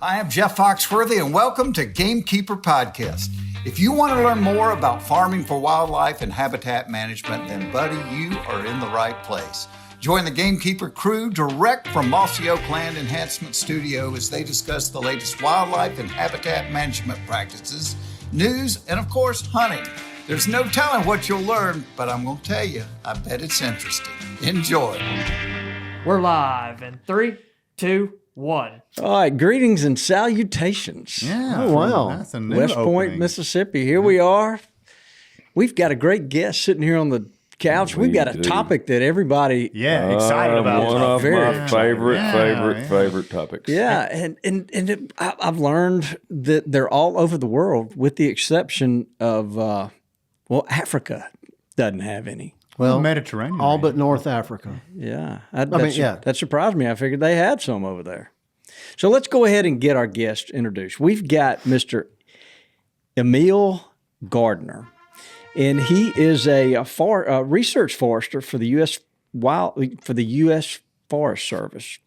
I am Jeff Foxworthy, and welcome to Gamekeeper Podcast. If you want to learn more about farming for wildlife and habitat management, then, buddy, you are in the right place. Join the Gamekeeper crew direct from Mossy Oak Land Enhancement Studio as they discuss the latest wildlife and habitat management practices, news, and, of course, hunting. There's no telling what you'll learn, but I'm going to tell you, I bet it's interesting. Enjoy. We're live in 3, 2, 1. All right, greetings and salutations. Yeah. Oh, wow. That's a new West Point, opening. Mississippi. Here we are. We've got a great guest sitting here on the couch. We've got a topic that everybody excited about. One of my favorite topics. Yeah, and I've learned that they're all over the world with the exception of, Africa doesn't have any. Well, Mediterranean. All but North Africa. Yeah. That surprised me. I figured they had some over there. So let's go ahead and get our guest introduced. We've got Mr. Emile Gardner, and he is a research forester for the U.S. Forest Service.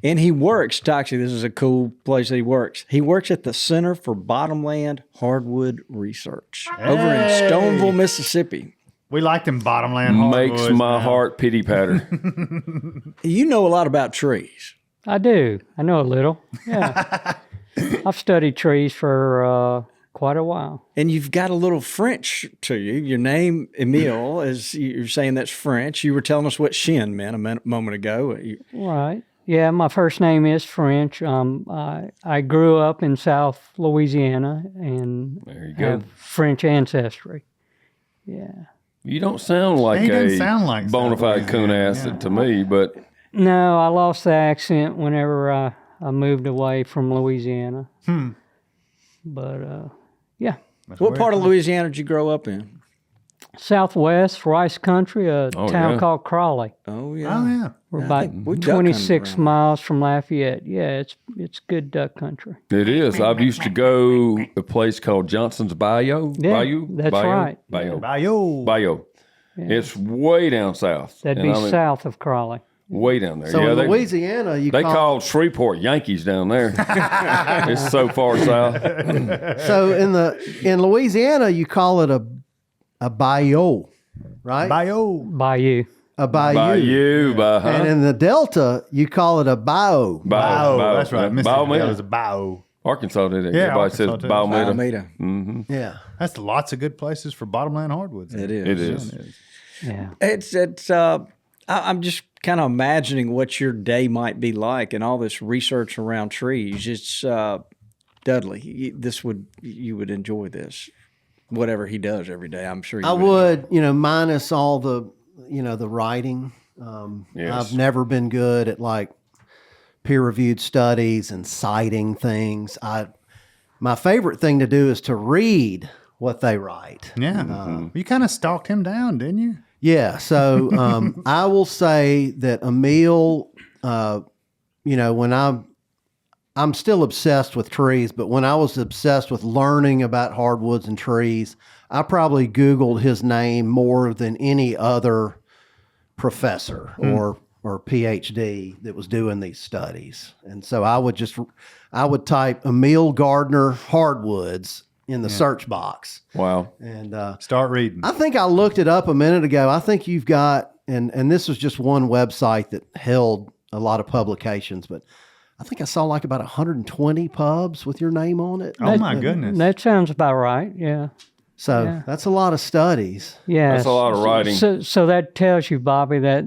And he works, actually, this is a cool place that he works. He works at the Center for Bottomland Hardwood Research over in Stoneville, Mississippi. We like them Bottomland Hardwoods. Makes my heart pity patter. You know a lot about trees. I do. I know a little. Yeah. I've studied trees for quite a while. And you've got a little French to you. Your name, Emile, is you're saying that's French. You were telling us what chien meant a moment ago. Right. Yeah, my first name is French. I grew up in South Louisiana and There you go. have French ancestry. Yeah. You don't sound like He doesn't a sound like bona fide South coon Louisiana, acid yeah. to me, but No, I lost the accent whenever I moved away from Louisiana. But, yeah. What part of Louisiana did you grow up in? Southwest, rice country, a town called Crawley. Oh, yeah. Oh, yeah. We're about we duck hunted 26 around. miles from Lafayette. Yeah, it's good duck country. it is. I've used to go a place called Johnson's Bayou. Yeah, Bayou? that's Bayou? right. Bayou. Bayou. Bayou. It's way down south. That'd And be I mean, south of Crawley. way down there. So yeah, in they, Louisiana, you they call called Shreveport Yankees down there. It's so far south. so in Louisiana you call it a bayou, right? Bayou. Bayou. A bayou. Bayou. And in the Delta you call it a bayou. Bayou. That's right. Bayou. Mississippi is a bayou. Arkansas did it. Yeah, Everybody Arkansas says too. Baumeda. Alameda. Yeah. That's lots of good places for bottomland hardwoods. It is. It is. Yeah. I'm just kind of imagining what your day might be like and all this research around trees. It's Dudley. You would enjoy this, whatever he does every day. I'm sure you I would. would, minus all the, the writing. Yes. I've never been good at like peer-reviewed studies and citing things. My favorite thing to do is to read what they write. Yeah. You kind of stalked him down, didn't you? Yeah, so I will say that Emile, when I'm still obsessed with trees, but when I was obsessed with learning about hardwoods and trees, I probably Googled his name more than any other professor or PhD that was doing these studies. And so I would type Emile Gardner hardwoods in the search box. Wow. And Start reading. I think I looked it up a minute ago. I think you've got, and this was just one website that held a lot of publications, but I think I saw like about 120 pubs with your name on it. Oh, my goodness. That sounds about right. Yeah. So that's a lot of studies. Yeah. That's a lot of writing. So that tells you, Bobby, that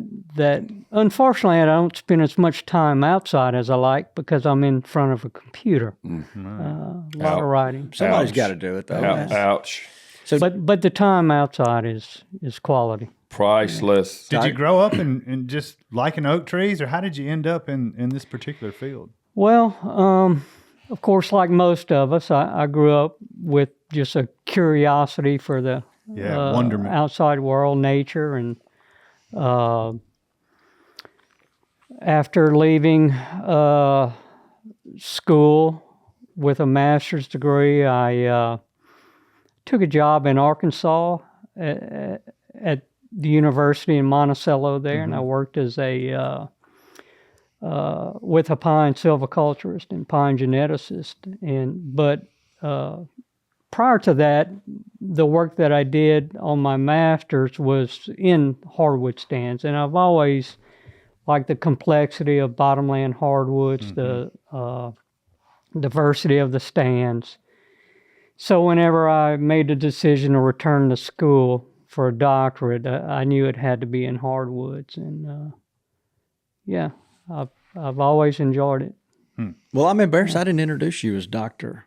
unfortunately I don't spend as much time outside as I like because I'm in front of a computer. A lot of writing. Somebody's Ouch. got to do it, though. Ouch. But the time outside is quality. Priceless. Did you grow up in just liking oak trees, or how did you end up in this particular field? Well, of course, like most of us, I grew up with just a curiosity for the wonderment. outside world, nature, and after leaving school with a master's degree, I took a job in Arkansas at the university in Monticello there, and I worked as a with a pine silviculturist and pine geneticist. But prior to that, the work that I did on my master's was in hardwood stands, and I've always liked the complexity of bottomland hardwoods, the diversity of the stands. So whenever I made the decision to return to school for a doctorate, I knew it had to be in hardwoods, and yeah, I've always enjoyed it. Well, I'm embarrassed I didn't introduce you as Doctor.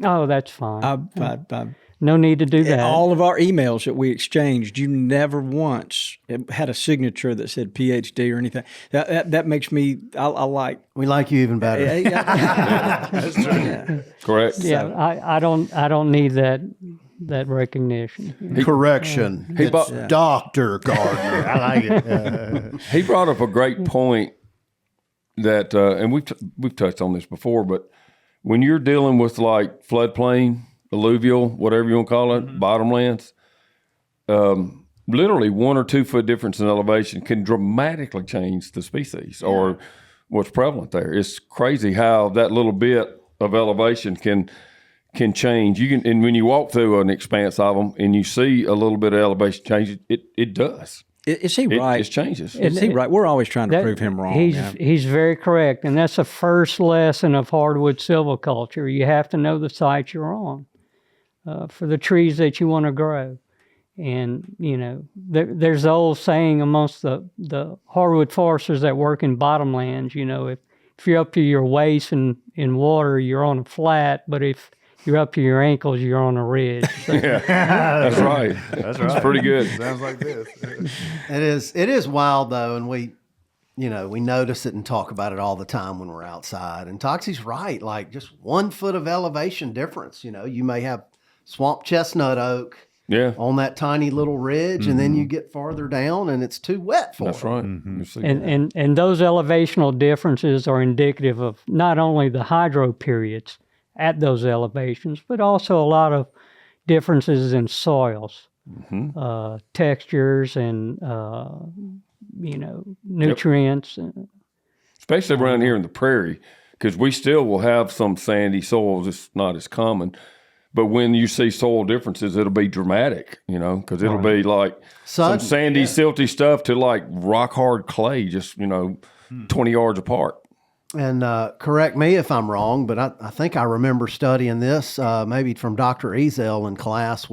Oh, that's fine. I No need to do that. all of our emails that we exchanged, you never once had a signature that said PhD or anything. That makes me, I like. We like you even better. That's true. Yeah. Correct. Yeah, I don't need that recognition. Correction. He It's bought- Dr. Gardner. I like it. He brought up a great point that, and we've touched on this before, but when you're dealing with like floodplain, alluvial, whatever you want to call it, bottomlands, literally 1 or 2 foot difference in elevation can dramatically change the species or what's prevalent there. It's crazy how that little bit of elevation can change. You can, and when you walk through an expanse of them and you see a little bit of elevation change, it does. Is he right? It changes. Is he right? We're always trying to prove him wrong. He's very correct, and that's the first lesson of hardwood silviculture. You have to know the site you're on for the trees that you want to grow. And there's the old saying amongst the hardwood foresters that work in bottomlands. If you're up to your waist in water, you're on a flat, but if you're up to your ankles, you're on a ridge. So, That's right. That's pretty good. Sounds like this. It is wild though, and we notice it and talk about it all the time when we're outside. And Toxie's right, like just 1 foot of elevation difference. You may have swamp chestnut oak on that tiny little ridge, and then you get farther down and it's too wet for That's it. right. You see that. and those elevational differences are indicative of not only the hydro periods at those elevations, but also a lot of differences in soils, textures, and nutrients. Especially around here in the prairie, because we still will have some sandy soils. It's not as common. But when you see soil differences, it'll be dramatic, because it'll be like some sandy, silty stuff to like rock hard clay, just, 20 yards apart. And correct me if I'm wrong, but I think I remember studying this maybe from Dr. Ezel in class.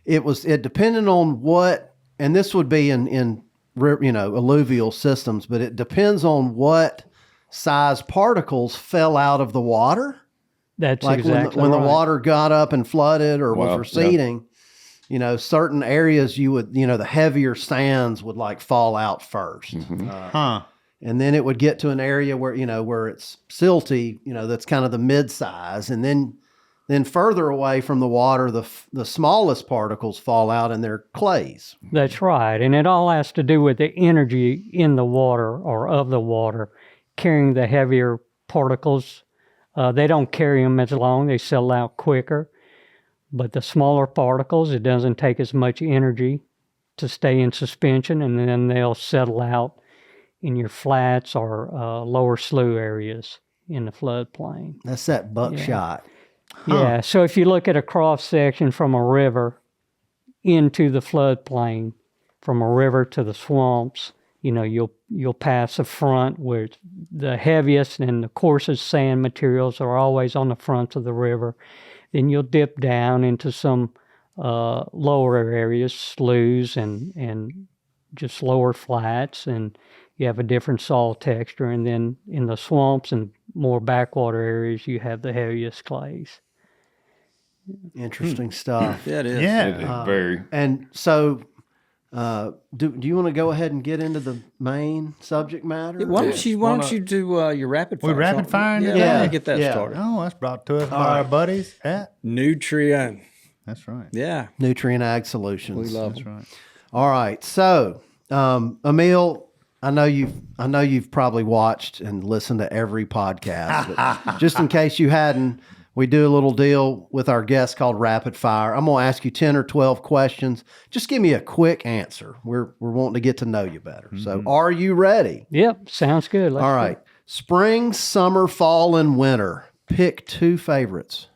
It depended on what, and this would be in alluvial systems, but it depends on what size particles fell out of the water. That's like exactly when right. the water got up and flooded or was receding. Certain areas you would, the heavier sands would like fall out first. And then it would get to an area where, where it's silty, that's kind of the mid-size. And then further away from the water, the smallest particles fall out and they're clays. That's right. And it all has to do with the energy in the water or of the water carrying the heavier particles. They don't carry them as long. They settle out quicker. But the smaller particles, it doesn't take as much energy to stay in suspension, and then they'll settle out in your flats or lower slough areas in the floodplain. That's that buckshot. Yeah, so if you look at a cross section from a river into the floodplain, from a river to the swamps, you'll pass a front where the heaviest and the coarsest sand materials are always on the front of the river. Then you'll dip down into some lower areas, sloughs and just lower flats, and you have a different soil texture. And then in the swamps and more backwater areas, you have the heaviest clays. Interesting stuff. Yeah, it is. Yeah. It is very. And so, do you want to go ahead and get into the main subject matter? Why don't you do your rapid fire? We rapid firing Yeah, today? get that started. Oh, that's brought to us by our buddies at. Nutrient. That's right. Yeah. Nutrient Ag Solutions. We love That's them. right. All right. So, Emile, I know you've probably watched and listened to every podcast, but just in case you hadn't, we do a little deal with our guests called Rapid Fire. I'm going to ask you 10 or 12 questions. Just give me a quick answer. We're wanting to get to know you better. So are you ready? Yep, sounds good. Let's All right. Spring, summer, fall, and winter. Pick 2 favorites.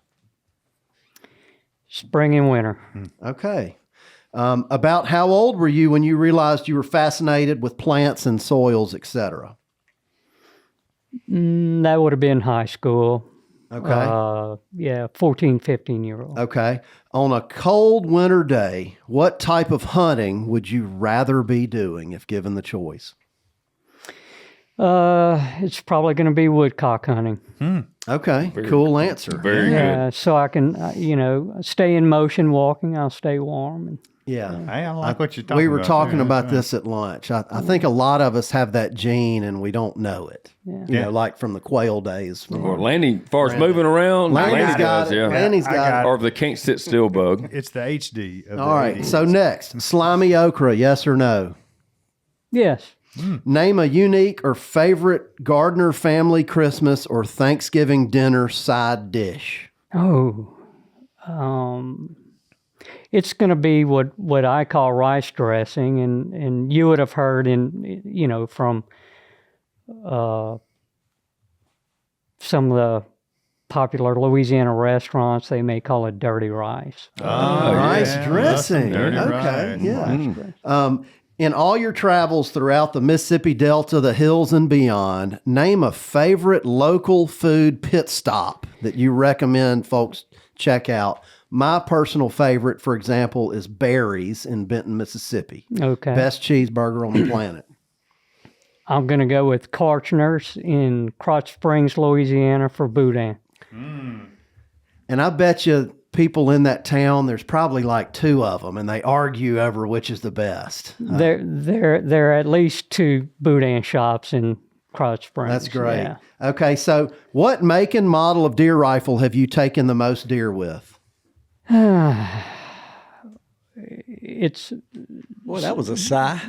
Spring and winter. Okay. About how old were you when you realized you were fascinated with plants and soils, etc.? That would have been high school. Okay. Yeah, 14, 15-year-old. Okay. On a cold winter day, what type of hunting would you rather be doing if given the choice? It's probably going to be woodcock hunting. Okay. Cool answer. Very Yeah, good. so I can, stay in motion walking. I'll stay warm. And Yeah. Hey, I like what you're talking about. We were talking Yeah, about yeah. this at lunch. I think a lot of us have that gene and we don't know it. You know, like from the quail days. Or Lanny, as far as moving around, Lanny's Lanny got does, it. yeah. Lanny's I got got it. Or if they can't sit still bug. It's the HD. Of All the right. 80s. So next, slimy okra, yes or no? yes. Name a unique or favorite Gardner family Christmas or Thanksgiving dinner side dish. Oh, it's going to be what I call rice dressing, and you would have heard from some of the popular Louisiana restaurants, they may call it dirty rice. Rice yeah. dressing. Dirty Okay. rice. Yeah. In all your travels throughout the Mississippi Delta, the hills, and beyond, name a favorite local food pit stop that you recommend folks check out. My personal favorite, for example, is Barry's in Benton, Mississippi. Okay. Best cheeseburger on the planet. I'm going to go with Karchner's in Crotch Springs, Louisiana for boudin. And I bet you people in that town, there's probably like 2 of them, and they argue over which is the best. There are at least 2 boudin shops in Crotch Springs. That's great. Yeah. Okay, so what make and model of deer rifle have you taken the most deer with? It's Boy, that was a sigh.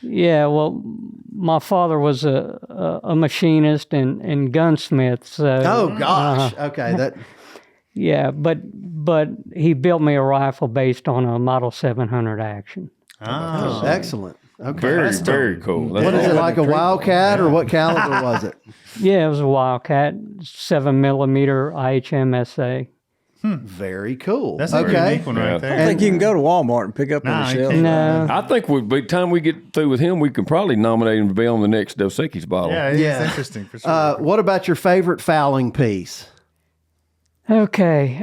yeah. Well, my father was a machinist and gunsmith. So Oh gosh. Okay, that yeah, but he built me a rifle based on a Model 700 Action. Oh. excellent. Okay. Very, very cool. That's What is it, awesome. like a Wildcat or what caliber was it? Yeah, it was a Wildcat 7mm IHMSA. Very cool. That's a okay. unique one right Yeah. there. I think you can go to Walmart and pick up on Nah, the you shelf. can't. No, I think by the time we get through with him, we can probably nominate him to be on the next Dos Equis bottle. Yeah, it's Yeah. interesting for sure. What about your favorite fowling piece? okay.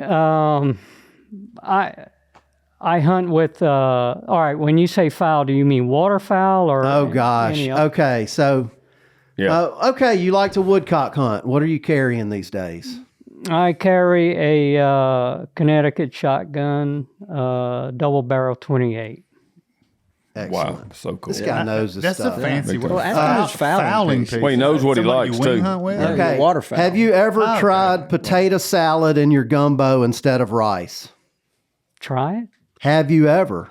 I hunt with. All right, when you say fowl, do you mean waterfowl or? Oh gosh. any other? Okay, so Yeah. okay, you like to woodcock hunt. What are you carrying these days? I carry a Connecticut shotgun, double barrel 28. Excellent. Wow, so cool. This guy knows his That's stuff. a fancy Well, word. ask him his fowling piece. piece. Well, he knows what he Somebody likes, you wing too. hunt with? Yeah. Okay. Waterfowl. Have you ever Okay. tried potato salad in your gumbo instead of rice? Try it. Have you ever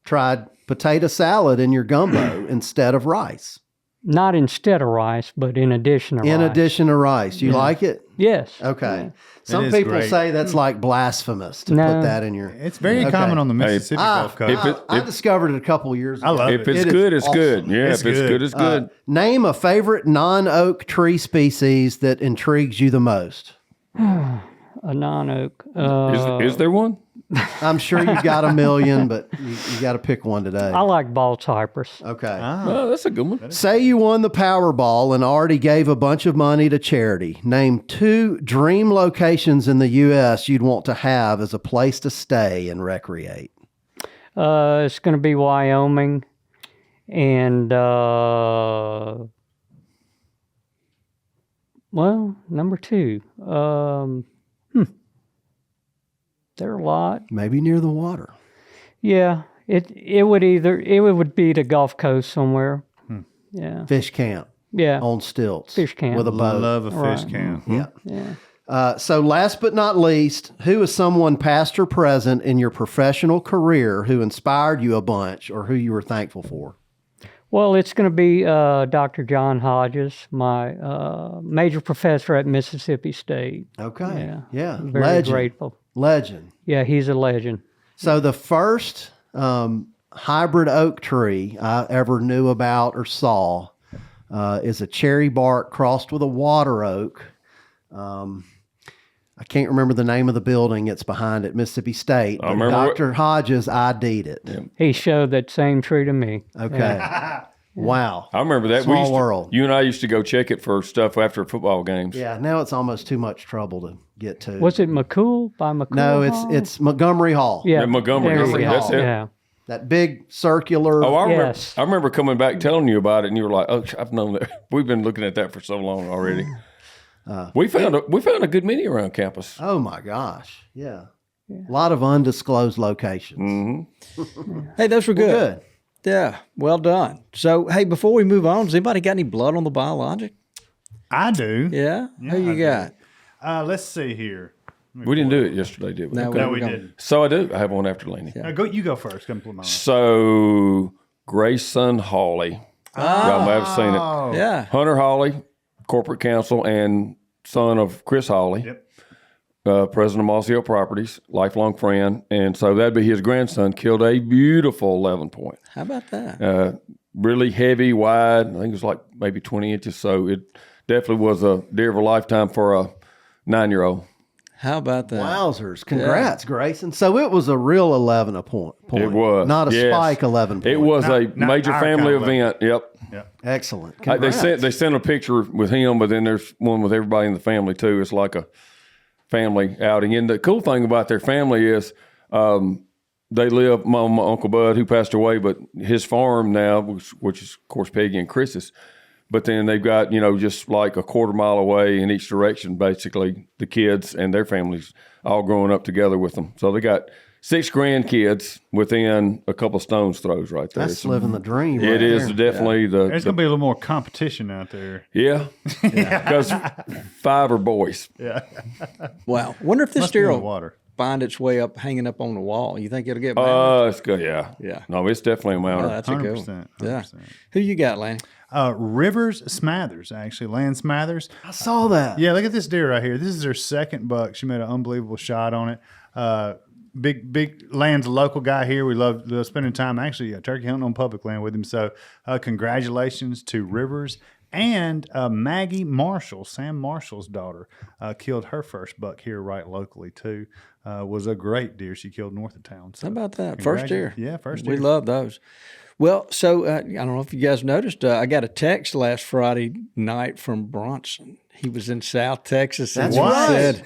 tried potato salad in your gumbo instead of rice? Not instead of rice, but in addition to In rice. addition to rice. You like it? Yes. Okay. Some is people great. say that's like blasphemous to No. put that in your. It's very common on the Mississippi Gulf Coast. I discovered it a couple years ago. I love If it. it's It is good, it's awesome. good. Yeah, It's if it's good. good, it's good. Name a favorite non-oak tree species that intrigues you the most. A non-oak. Is there one? I'm sure you've got a million, but you got to pick one today. I like ball cypress. Okay. Oh, that's a good one. Say you won the Powerball and already gave a bunch of money to charity. Name 2 dream locations in the U.S. you'd want to have as a place to stay and recreate. It's going to be Wyoming, and number 2. There are a lot. Maybe near the water. Yeah, it would be the Gulf Coast somewhere. Yeah, Fish camp yeah, on stilts. Fish camp. With a boat. Love a fish Right. camp. Yeah. yeah. So last but not least, who is someone past or present in your professional career who inspired you a bunch or who you were thankful for? Well, it's going to be Dr. John Hodges, my major professor at Mississippi State. Okay. Yeah. Very Legend. grateful. Legend. Yeah, he's a legend. So the first hybrid oak tree I ever knew about or saw is a cherry bark crossed with a water oak. I can't remember the name of the building it's behind at Mississippi State. But Dr. Hodges ID'd it. Yeah. He showed that same tree to me. Okay. Yeah. Wow. I remember that. Small world. You and I used to go check it for stuff after football games. Yeah, now it's almost too much trouble to get to. Was it McCool by McCool? No, Hall? it's Montgomery Hall. Yeah, Montgomery. there you go. That's it. Yeah. That big circular. Oh, Yes. I remember coming back telling you about it, and you were like, "Oh, I've known that. We've been looking at that for so long already." We found a good many around campus. Oh my gosh. Yeah. A lot of undisclosed locations. Mm-hmm. Hey, those were good. Good. Yeah, well done. So, hey, before we move on, does anybody got any blood on the biologic? I do. Yeah? Who you got? Let's see here. We didn't do it yesterday, did we? No, Okay. No, we didn't. So I do. I have one after Laney. You go first. Come put mine. So Grayson Hawley. Y'all may have seen it. Yeah. Hunter Hawley, corporate counsel and son of Chris Hawley. Yep. President of Mossy Hill Properties, lifelong friend. And so that'd be his grandson, killed a beautiful 11 point. How about that? Really heavy, wide. I think it was like maybe 20 inches. So it definitely was a deer of a lifetime for a 9-year-old. How about that? Wowzers. Congrats, Grayson. So it was a real 11 point. It was. Not a Yes. spike 11 point. It was a Not major our family kind of event. Yep. Excellent. They Congrats. sent a picture with him, but then there's one with everybody in the family too. It's like a family outing. And the cool thing about their family is they live, my Uncle Bud, who passed away, but his farm now, which is, of course, Peggy and Chris's, but then they've got, just like a quarter mile away in each direction, basically, the kids and their families all growing up together with them. So they got 6 grandkids within a couple stones throws right there. That's living the dream. It right is there. definitely There's going to be a little more competition out there. Yeah, because 5 are boys. Wow. Wonder if this Must be in deer the will water. find its way up, hanging up on the wall. You think it'll get back? It's good. Yeah. Yeah. No, it's definitely a mounter. That's a good 100%. one. 100%. Yeah. Who you got, Lanny? Rivers Smathers, actually. Land Smathers. I saw that. Yeah, look at this deer right here. This is her second buck. She made an unbelievable shot on it. Big land's a local guy here. We love spending time actually turkey hunting on public land with him. So congratulations to Rivers. And Maggie Marshall, Sam Marshall's daughter, killed her first buck here right locally too. Was a great deer she killed north of town. So How about that? First deer. Yeah, first We deer. love those. Well, so I don't know if you guys noticed, I got a text last Friday night from Bronson. He was in South Texas. And That's he right.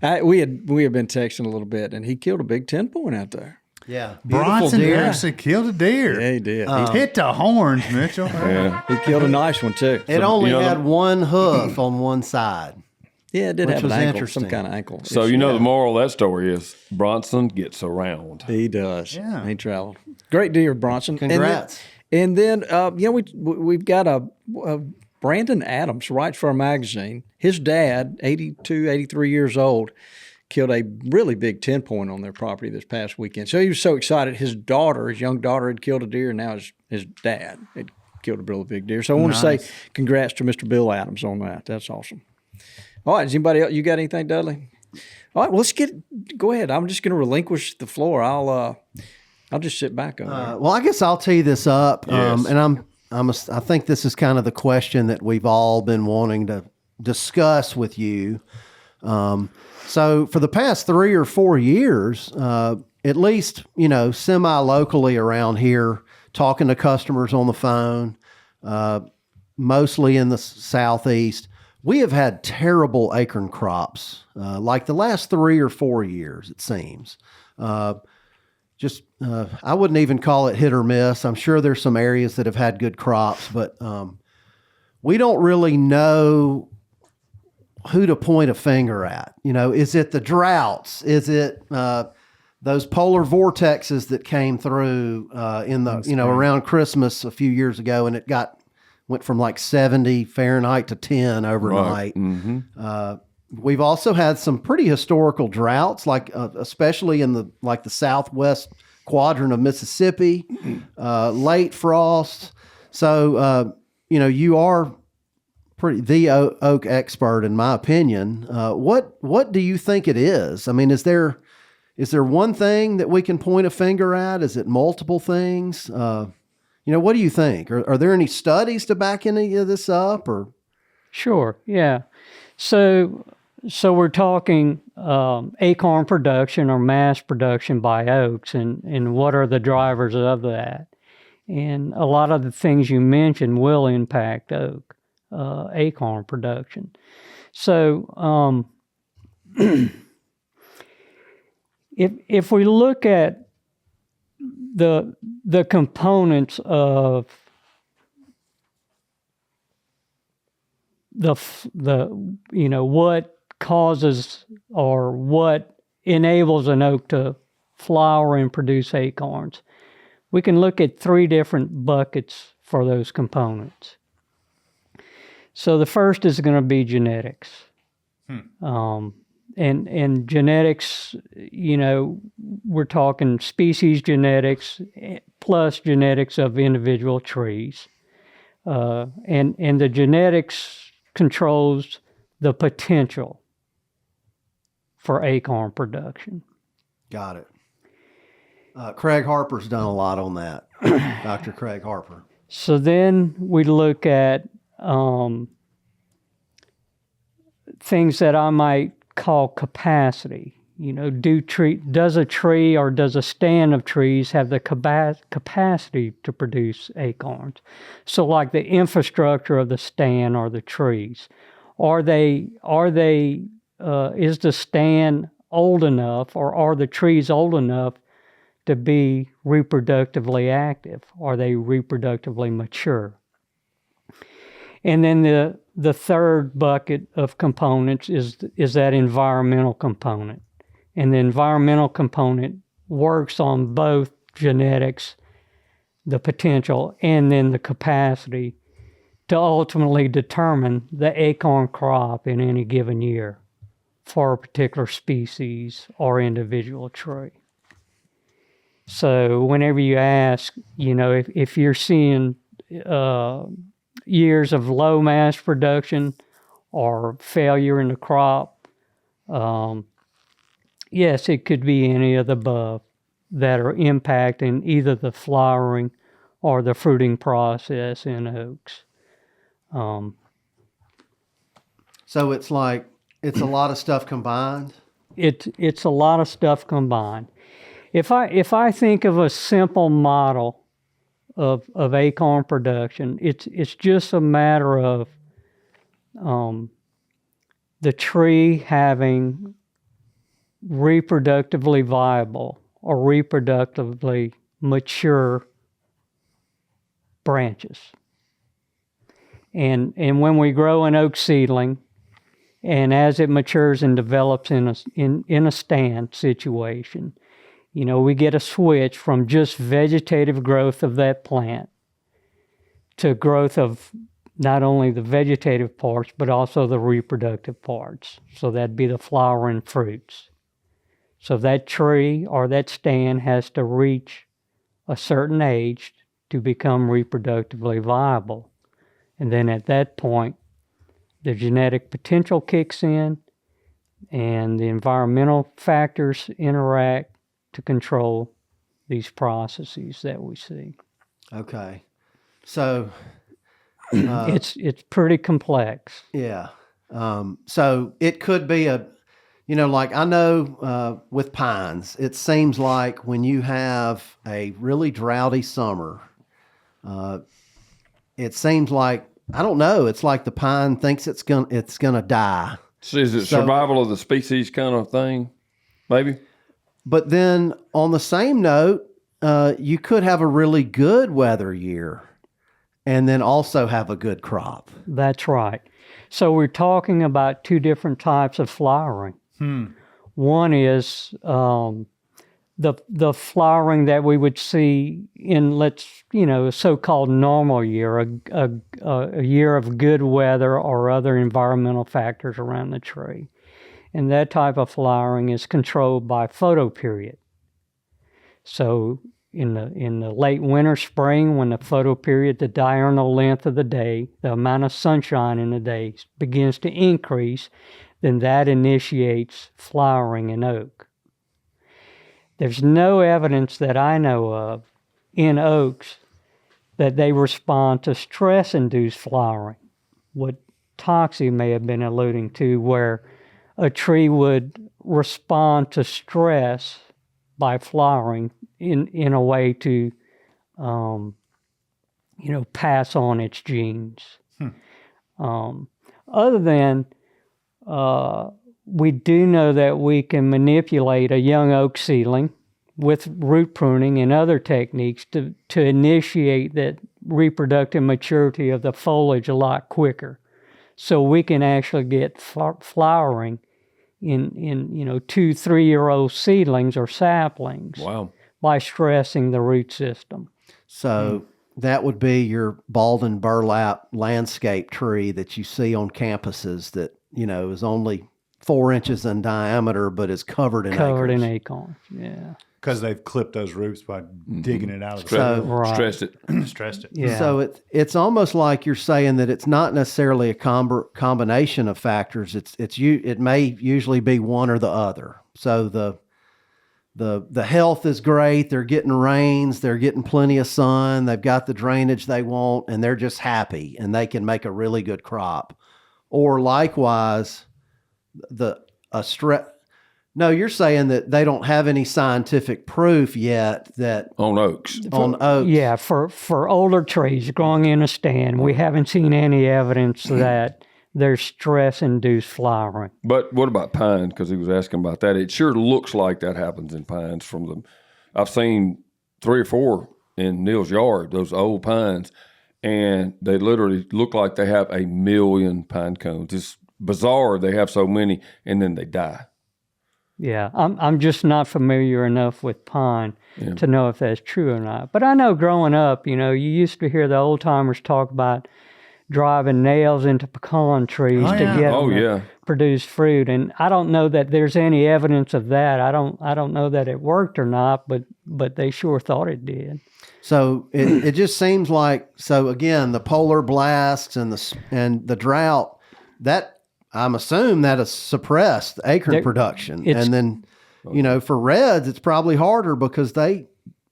said, we had been texting a little bit, and he killed a big 10-point out there. Yeah. Beautiful Bronson deer. actually killed a deer. Yeah, he did. He hit the horns, Mitchell. Yeah. He killed a nice one, too. It only you know, had one hoof on one side. Yeah, it did Which have an was ankle, interesting. some kind of ankle. So issue. the moral of that story is Bronson gets around. He does. Yeah. He traveled. Great deer, Bronson. Congrats. And then we've got a Brandon Adams writes for our magazine. His dad, 82, 83 years old, killed a really big 10-point on their property this past weekend. So he was so excited. His young daughter, had killed a deer, and now his dad had killed a really big deer. So I want to say congrats to Mr. Bill Adams on that. That's awesome. All right, does anybody else, you got anything, Dudley? All right, well, go ahead. I'm just going to relinquish the floor. I'll just sit back over there. Well, I guess I'll tee this up, Yes. and I think this is kind of the question that we've all been wanting to discuss with you. So for the past 3 or 4 years, at least semi-locally around here, talking to customers on the phone, mostly in the southeast, we have had terrible acorn crops, like the last 3 or 4 years, it seems. I wouldn't even call it hit or miss. I'm sure there's some areas that have had good crops, but we don't really know who to point a finger at. Is it the droughts? Is it those polar vortexes that came through in the around Christmas a few years ago, and it went from like 70 Fahrenheit to 10 overnight. Right. Mm-hmm. We've also had some pretty historical droughts, like especially in the southwest quadrant of Mississippi, late frost. So, you are the oak expert, in my opinion. What do you think it is? I mean, is there one thing that we can point a finger at? Is it multiple things? What do you think? Are there any studies to back any of this up? Or Sure, yeah. So we're talking acorn production or mass production by oaks, and what are the drivers of that? And a lot of the things you mentioned will impact acorn production. So if we look at the components of the what causes or what enables an oak to flower and produce acorns, we can look at 3 different buckets for those components. So the first is going to be genetics. And genetics, we're talking species genetics plus genetics of individual trees. And the genetics controls the potential for acorn production. Got it. Craig Harper's done a lot on that, Dr. Craig Harper. So then we look at things that I might call capacity. Does a tree or does a stand of trees have the capacity to produce acorns? So like the infrastructure of the stand or the trees. Is the stand old enough, or are the trees old enough to be reproductively active? Are they reproductively mature? And then the third bucket of components is that environmental component. And the environmental component works on both genetics, the potential, and then the capacity to ultimately determine the acorn crop in any given year for a particular species or individual tree. So whenever you ask, if you're seeing years of low mass production or failure in the crop, yes, it could be any of the above that are impacting either the flowering or the fruiting process in oaks. So it's a lot of stuff combined? It's a lot of stuff combined. If I think of a simple model of acorn production, it's just a matter of the tree having reproductively viable or reproductively mature branches. And when we grow an oak seedling, and as it matures and develops in a stand situation, we get a switch from just vegetative growth of that plant to growth of not only the vegetative parts, but also the reproductive parts. So that'd be the flowering fruits. So that tree or that stand has to reach a certain age to become reproductively viable. And then at that point, the genetic potential kicks in and the environmental factors interact to control these processes that we see. Okay. So it's pretty complex. Yeah. So it could be like I know with pines, it seems like when you have a really droughty summer, it seems like, I don't know, it's like the pine thinks it's gonna die. So is it survival of the species kind of thing, maybe? But then on the same note, you could have a really good weather year and then also have a good crop. That's right. So we're talking about 2 different types of flowering. One is the flowering that we would see in, a so-called normal year, a year of good weather or other environmental factors around the tree. And that type of flowering is controlled by photoperiod. So in the late winter, spring, when the photoperiod, the diurnal length of the day, the amount of sunshine in the day begins to increase, then that initiates flowering in oak. There's no evidence that I know of in oaks that they respond to stress-induced flowering. What Toxie may have been alluding to, where a tree would respond to stress by flowering in a way to, pass on its genes. Other than, we do know that we can manipulate a young oak seedling with root pruning and other techniques to initiate that reproductive maturity of the foliage a lot quicker. So we can actually get flowering in 2-3-year-old seedlings or saplings. Wow. By stressing the root system. So that would be your bald and burlap landscape tree that you see on campuses that, is only 4 inches in diameter, but is covered in acorns. Yeah. Because they've clipped those roots by digging it out of the Stressed it. Stressed it. Yeah. So it's almost like you're saying that it's not necessarily a combination of factors. It may usually be one or the other. So the health is great. They're getting rains. They're getting plenty of sun. They've got the drainage they want, and they're just happy, and they can make a really good crop. Or likewise, No, you're saying that they don't have any scientific proof yet that On oaks. on oaks. Yeah, for older trees growing in a stand, we haven't seen any evidence that there's stress-induced flowering. But what about pine? Because he was asking about that. It sure looks like that happens in pines. I've seen 3 or 4 in Neil's yard, those old pines, and they literally look like they have 1 million pine cones. It's bizarre they have so many, and then they die. Yeah, I'm just not familiar enough with pine to know if that's true or not. But I know growing up, you used to hear the old timers talk about driving nails into pecan trees to get them to produce fruit, and I don't know that there's any evidence of that. I don't know that it worked or not, but they sure thought it did. So it just seems like, so again, the polar blasts and the drought, that I'm assuming that has suppressed acorn production. And then, for reds, it's probably harder because they,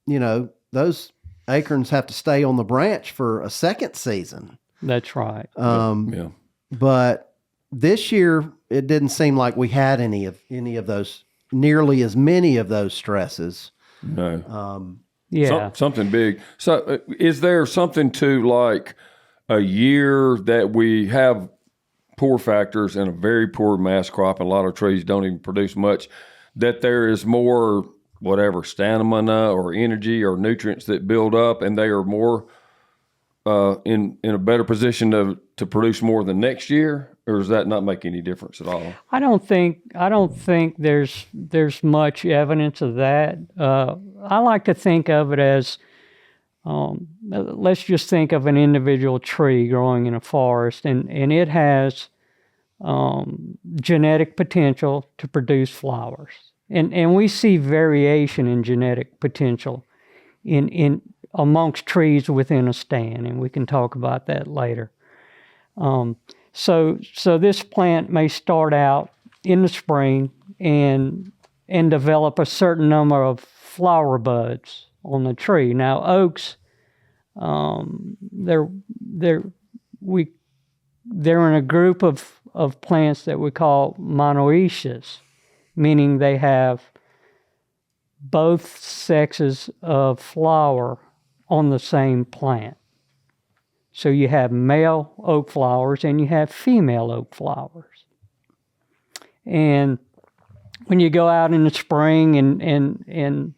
those acorns have to stay on the branch for a second season. That's right. But this year, it didn't seem like we had any of those, nearly as many of those stresses. No. Something big. So is there something to like a year that we have poor factors and a very poor mass crop, and a lot of trees don't even produce much, that there is more stamina or energy or nutrients that build up, and they are more in a better position to produce more than next year? Or does that not make any difference at all? I don't think there's much evidence of that. I like to think of it as, let's just think of an individual tree growing in a forest, and it has genetic potential to produce flowers. And we see variation in genetic potential in amongst trees within a stand, and we can talk about that later. So this plant may start out in the spring and develop a certain number of flower buds on the tree. Now oaks, they're in a group of plants that we call monoecious, meaning they have both sexes of flower on the same plant. So you have male oak flowers and you have female oak flowers. And when you go out in the spring and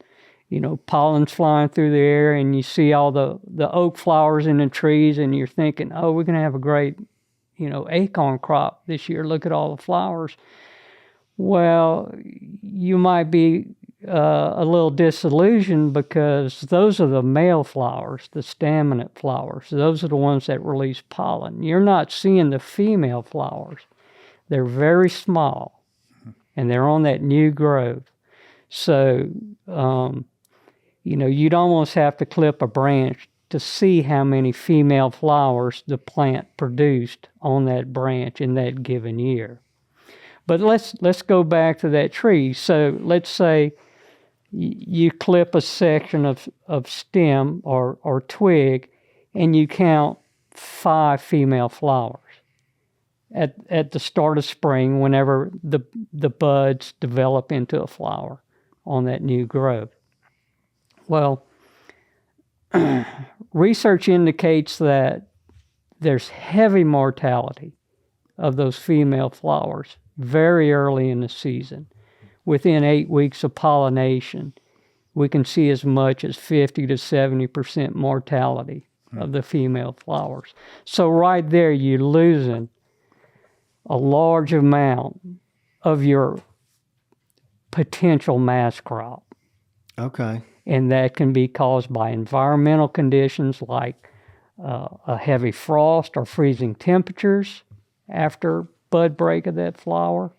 pollen's flying through the air and you see all the oak flowers in the trees and you're thinking, oh, we're going to have a great, acorn crop this year. Look at all the flowers. Well, you might be a little disillusioned because those are the male flowers, the staminate flowers. Those are the ones that release pollen. You're not seeing the female flowers. They're very small, and they're on that new growth. So you'd almost have to clip a branch to see how many female flowers the plant produced on that branch in that given year. But let's go back to that tree. So let's say you clip a section of stem or twig, and you count 5 female flowers at the start of spring, whenever the buds develop into a flower on that new growth. Well, research indicates that there's heavy mortality of those female flowers very early in the season. Within 8 weeks of pollination, we can see as much as 50 to 70% mortality of the female flowers. So right there, you're losing a large amount of your potential mass crop. Okay. And that can be caused by environmental conditions like a heavy frost or freezing temperatures after bud break of that flower.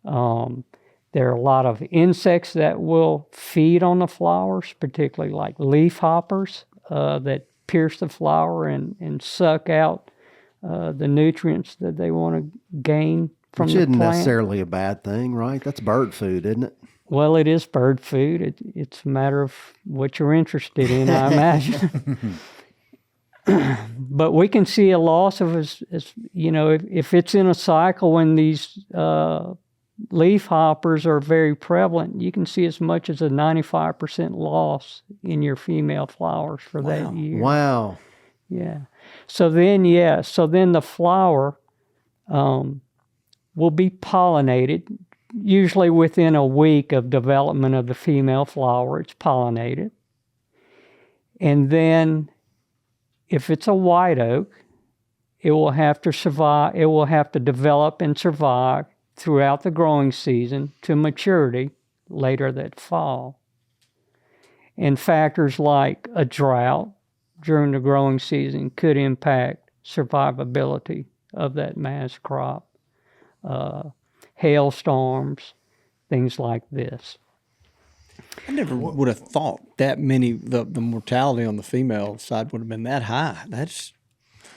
There are a lot of insects that will feed on the flowers, particularly like leaf hoppers that pierce the flower and suck out the nutrients that they want to gain from Which the isn't plant. necessarily a bad thing, right? That's bird food, isn't it? Well, it is bird food. It's a matter of what you're interested in, I imagine. But we can see a loss of, as if it's in a cycle when these leaf hoppers are very prevalent, you can see as much as a 95% loss in your female flowers for that year. Wow. Yeah. So then the flower will be pollinated. Usually within a week of development of the female flower, it's pollinated. And then if it's a white oak, it will have to survive, it will have to develop and survive throughout the growing season to maturity later that fall. And factors like a drought during the growing season could impact survivability of that mass crop. Hailstorms, things like this. I never would have thought that many, the mortality on the female side would have been that high. That's,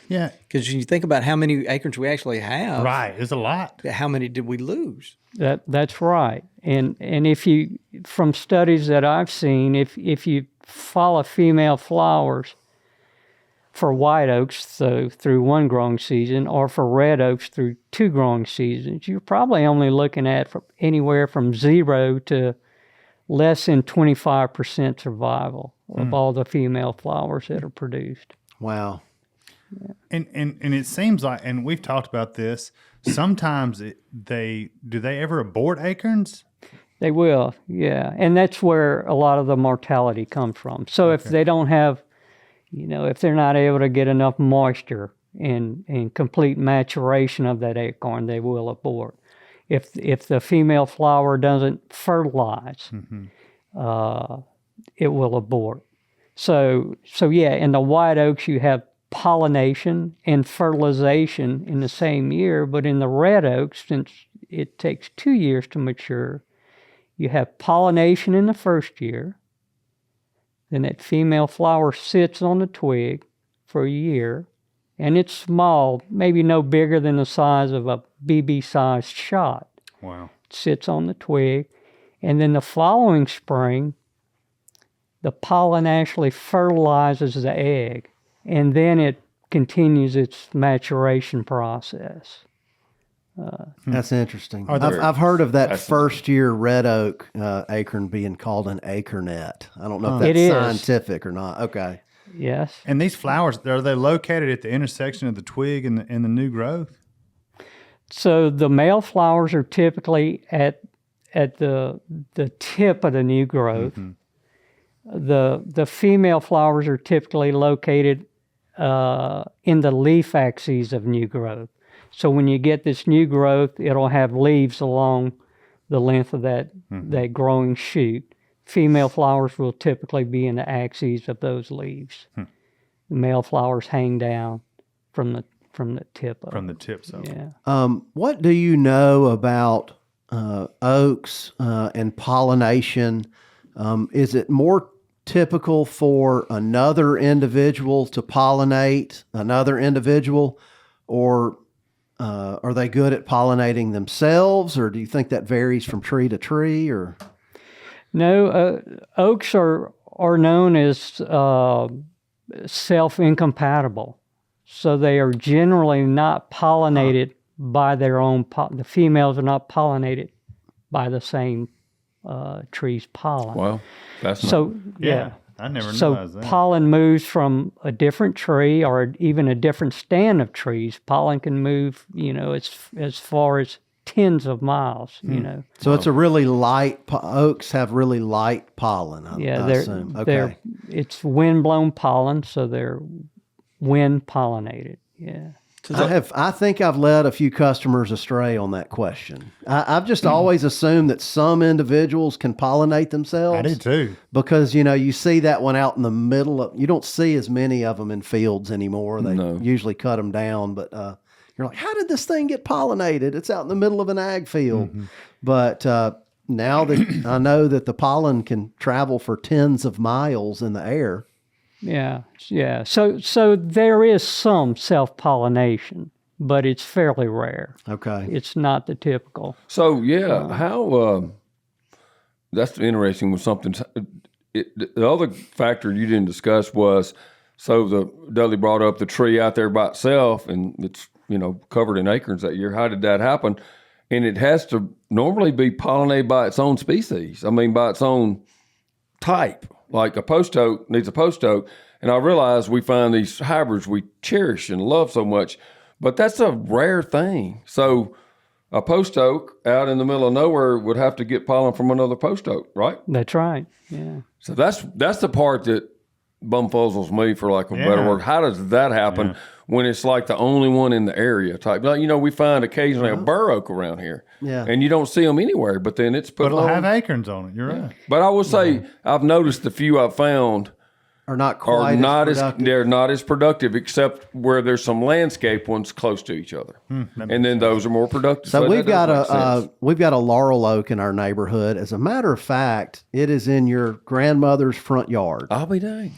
Yeah. because you think about how many acorns we actually have. Right. It's a lot. How many did we lose? That's right. And if you, from studies that I've seen, if you follow female flowers for white oaks through one growing season, or for red oaks through 2 growing seasons, you're probably only looking at anywhere from 0 to less than 25% survival of all the female flowers that are produced. Wow. And it seems like, and we've talked about this, sometimes do they ever abort acorns? They will, yeah. And that's where a lot of the mortality comes from. So if they don't have, if they're not able to get enough moisture and complete maturation of that acorn, they will abort. If the female flower doesn't fertilize, it will abort. So yeah, in the white oaks you have pollination and fertilization in the same year, but in the red oaks, since it takes 2 years to mature, you have pollination in the first year, then that female flower sits on the twig for a year, and it's small, maybe no bigger than the size of a BB-sized shot. Wow. It sits on the twig, and then the following spring, the pollen actually fertilizes the egg, and then it continues its maturation process. That's interesting. Are there- I've heard of that Fascinating. first year red oak acorn being called an acornet. I don't know if It that's is. scientific or not. Okay. Yes. And these flowers, are they located at the intersection of the twig and the new growth? So the male flowers are typically at the tip of the new growth. The female flowers are typically located in the leaf axes of new growth. So when you get this new growth, it'll have leaves along the length of that growing shoot. Female flowers will typically be in the axes of those leaves. The male flowers hang down from the tip of From the it. tips of Yeah. What do you know about oaks and pollination? Is it more typical for another individual to pollinate another individual, or are they good at pollinating themselves, or do you think that varies from tree to tree? Or No, oaks are known as self-incompatible. So they are generally not pollinated by their own, the females are not pollinated by the same tree's pollen. Wow, that's So, yeah. I never So realized that. pollen moves from a different tree or even a different stand of trees. Pollen can move, as far as tens of miles, so it's a really light, oaks have really light pollen, I assume. Okay. It's wind-blown pollen, so they're wind pollinated. Yeah. I think I've led a few customers astray on that question. I've just always assumed that some individuals can pollinate themselves. I did too. Because, you see that one out in the middle of, you don't see as many of them in fields anymore. They usually cut them down, but you're like, how did this thing get pollinated? It's out in the middle of an ag field. Mm-hmm. But now that I know that the pollen can travel for tens of miles in the air. Yeah. So there is some self-pollination, but it's fairly rare. Okay. It's not the typical. So how that's interesting with something. The other factor you didn't discuss was, so Dudley brought up the tree out there by itself, and it's covered in acorns that year. How did that happen? And it has to normally be pollinated by its own species. I mean, by its own type. Like a post oak needs a post oak. And I realize we find these hybrids we cherish and love so much, but that's a rare thing. So a post oak out in the middle of nowhere would have to get pollen from another post oak, right? That's right. Yeah. So that's the part that bumfuzzles me, for lack of a better word. How does that happen when it's like the only one in the area type? Like, we find occasionally a bur oak around here. Yeah. And you don't see them anywhere, but then it's put But it'll on. have acorns on it. You're right. But I will say, I've noticed the few I've found Are not quite as productive. they're not as productive, except where there's some landscape ones close to each other, and then those are more productive. So we've got a we've got a laurel oak in our neighborhood. As a matter of fact, it is in your grandmother's front yard. I'll be dang.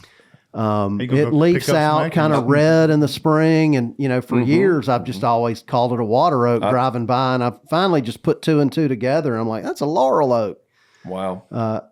It leafs out kind of red in the spring, and for years I've just always called it a water oak driving by, and I finally just put two and two together, and I'm like, that's a laurel oak. Wow.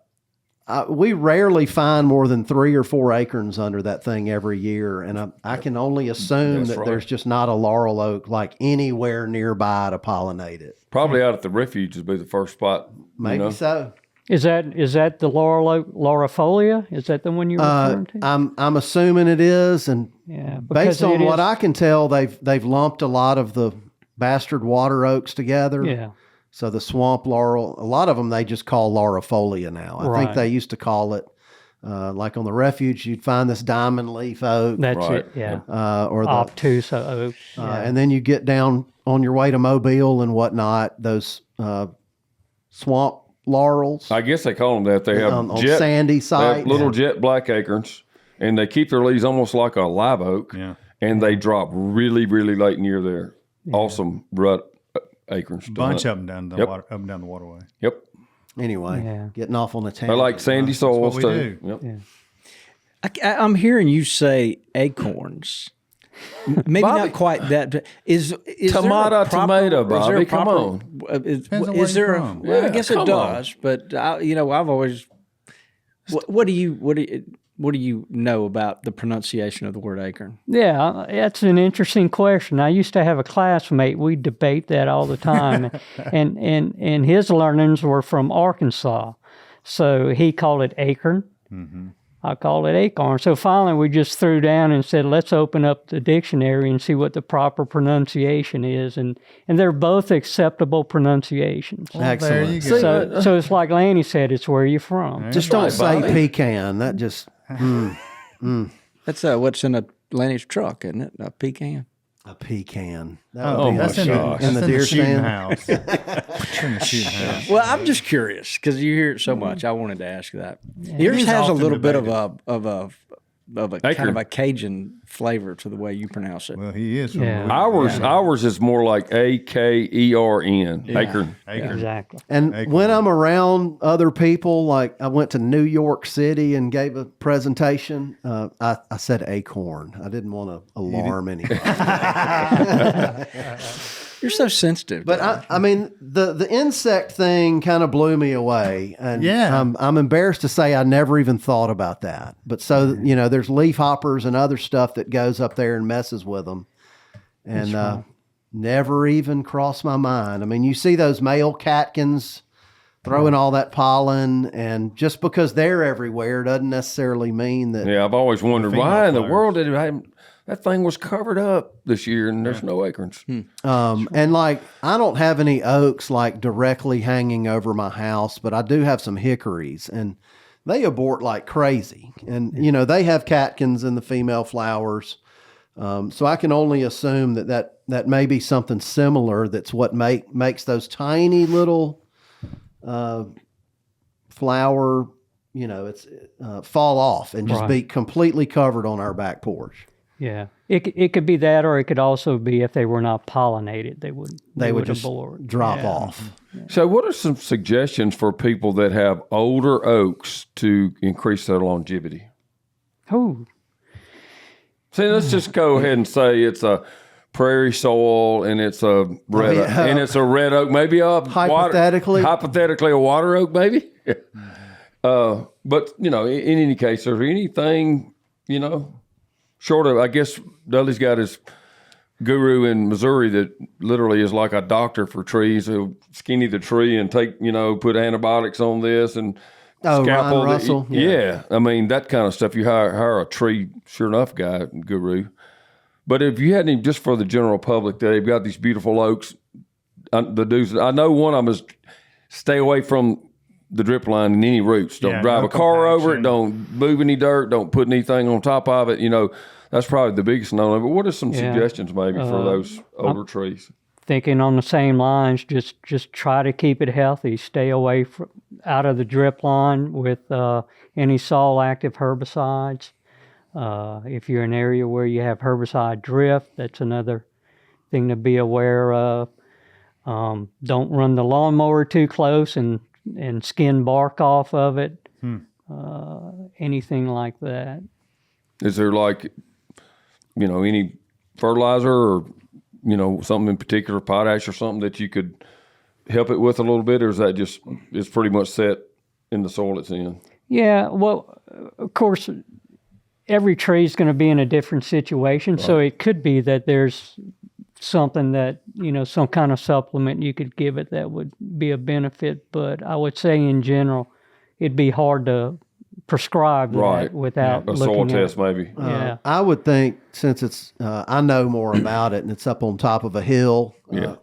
We rarely find more than 3 or 4 acorns under that thing every year, and I can only assume that there's just not a laurel oak like anywhere nearby to pollinate it. Probably out at the refuge would be the first spot. Maybe so. Is that the laurel oak, laurifolia? Is that the one you're referring to? I'm assuming it is, and because based on what I can tell, they've lumped a lot of the bastard water oaks together. Yeah. So the swamp laurel, a lot of them they just call laurifolia now. I think they used to call it, like on the refuge, you'd find this diamond leaf oak. That's it. Yeah. Or the obtuse oak. and then you get down on your way to Mobile and whatnot, those swamp laurels. I guess they call them that. They have on sandy they sites. have little jet black acorns, and they keep their leaves almost like a live oak, and they drop really, really late near their awesome rut acorns. Bunch of them down the water, up and down the waterway. Yep. Anyway, getting off on a tangent. They like sandy soils we too. do. Yep. Yeah. I'm hearing you say acorns. Maybe Bobby, not quite that. Is tomato, there a proper, tomato, is there a Bobby, come proper- on. Is Depends on where there? you're A, from. well, I Yeah, guess it come on. does. But I've always. What do you know about the pronunciation of the word acorn? Yeah, that's an interesting question. I used to have a classmate. We debate that all the time, and his learnings were from Arkansas, so he called it acorn. Mm-hmm. I called it acorn. So finally, we just threw down and said, let's open up the dictionary and see what the proper pronunciation is, and they're both acceptable pronunciations. Well, there you Excellent. go. So it's like Lanny said, it's where you're from. Just don't right, say Bobby. pecan. That just That's what's in a Lanny's truck, isn't it? A pecan. a pecan. That Oh, would be that's in gosh. in the deer shooting stand. house. It's in the shooting house. Well, I'm just curious because you hear it so much. I wanted to ask that. Yours is has a often little bit debated. of a of a kind Acorn. of a Cajun flavor to the way you pronounce it. Well, he is from Yeah. Louisiana. Ours is more like Akern. Acorn. Acorn. Exactly. And when I'm around other people, like I went to New York City and gave a presentation, I said acorn. I didn't want to alarm anybody. You're so sensitive. But I mean, the insect thing kind of blew me away, and Yeah. I'm embarrassed to say I never even thought about that. But so there's leaf hoppers and other stuff that goes up there and messes with them, and never even crossed my mind. I mean, you see those male catkins throwing all that pollen, and just because they're everywhere doesn't necessarily mean that. Yeah, I've always wondered female why in the flowers. world did that thing was covered up this year and there's no acorns. And like, I don't have any oaks like directly hanging over my house, but I do have some hickories, and they abort like crazy. And, they have catkins in the female flowers. So I can only assume that may be something similar. That's what makes those tiny little flower, it's fall off and just be completely covered on our back porch. Yeah, it could be that, or it could also be if they were not pollinated, they would just abort. drop off. So what are some suggestions for people that have older oaks to increase their longevity? Oh, See, let's just go ahead and say it's a prairie soil and it's a red and it's a red oak, maybe Hypothetically a water oak, maybe. But in any case, is there anything short of, I guess Dudley's got his guru in Missouri that literally is like a doctor for trees. He'll skinny the tree and put antibiotics on this and Ryan scalpel. Russell. Yeah. I mean, that kind of stuff. You hire a tree, sure enough guy, guru. But if you had him just for the general public, they've got these beautiful oaks. The dudes, I know one of them is stay away from the drip line and any roots. Don't drive a car over it. Don't move any dirt. Don't put anything on top of it. That's probably the biggest no. But what are some suggestions maybe for those older trees? thinking on the same lines, just try to keep it healthy. Stay away out of the drip line with any sol-active herbicides. If you're in an area where you have herbicide drift, that's another thing to be aware of. Don't run the lawnmower too close and skin bark off of it. Anything like that. Is there any fertilizer or something in particular, potash or something that you could help it with a little bit, or is that just it's pretty much set in the soil it's in? Yeah, well, of course, every tree is going to be in a different situation, right. So it could be that there's something that, some kind of supplement you could give it that would be a benefit, but I would say in general, it'd be hard to prescribe that without a soil test maybe. Yeah. I would think, since it's I know more about it and it's up on top of a hill,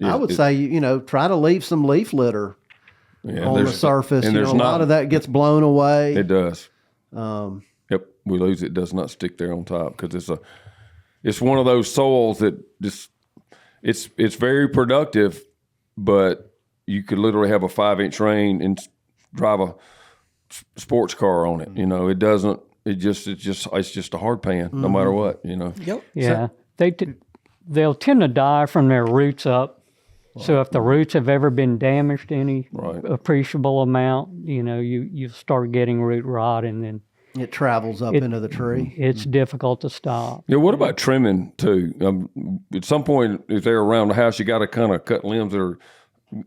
I would say try to leave some leaf litter on the surface. And a lot of that gets blown away. It does. Yep, we lose it. It does not stick there on top because it's one of those soils that just it's very productive, but you could literally have a 5-inch rain and drive a sports car on it. It doesn't. It's just a hard pan, no matter what. Yep. Yeah, they'll tend to die from their roots up. Right. So if the roots have ever been damaged any appreciable amount, you start getting root rot, and then it travels up into the tree. It's difficult to stop. Yeah. What about trimming too? At some point, if they're around the house, you got to kind of cut limbs that are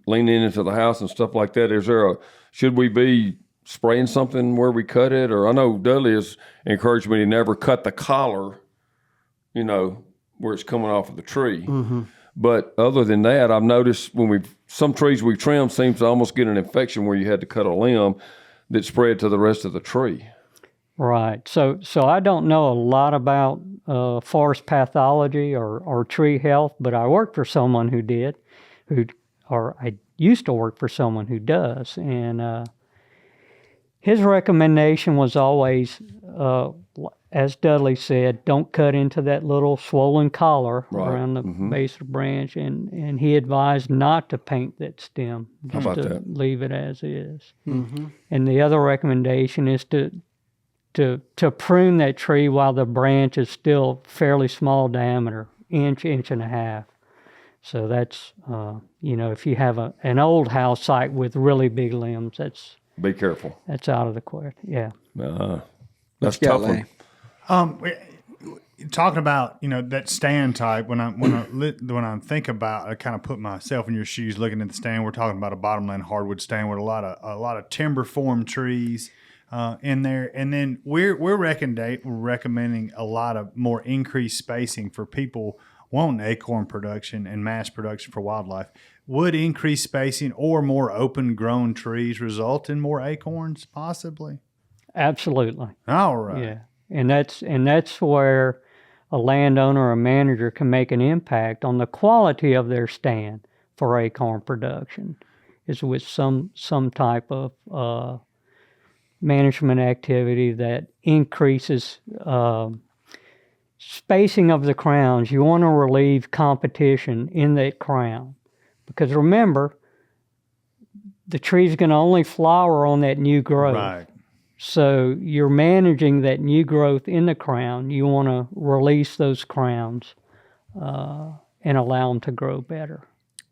leaning into the house and stuff like that. Should we be spraying something where we cut it? Or I know Dudley has encouraged me to never cut the collar, where it's coming off of the tree. Mm-hmm. But other than that, I've noticed some trees we've trimmed seems to almost get an infection where you had to cut a limb that spread to the rest of the tree. Right. So I don't know a lot about forest pathology or tree health, but I worked for someone who did, I used to work for someone who does, and his recommendation was always, as Dudley said, don't cut into that little swollen collar around the base of the branch, and he advised not to paint that stem, just to leave it as is. Mm-hmm. And the other recommendation is to to prune that tree while the branch is still fairly small diameter, inch and a half. So that's, if you have an old house site with really big limbs, Be careful. that's out of the question. Yeah. That's go, tough Lanny. one. Talking about that stand type, when I think about, I kind of put myself in your shoes looking at the stand. We're talking about a bottomland hardwood stand with a lot of timber form trees in there, and then we're recommending a lot of more increased spacing for people wanting acorn production and mass production for wildlife. Would increased spacing or more open grown trees result in more acorns possibly? Absolutely. All right. Yeah. And that's where a landowner or manager can make an impact on the quality of their stand for acorn production, is with some type of management activity that increases spacing of the crowns. You want to relieve competition in that crown, because remember, the tree's going to only flower on that new growth. Right. So you're managing that new growth in the crown. You want to release those crowns and allow them to grow better.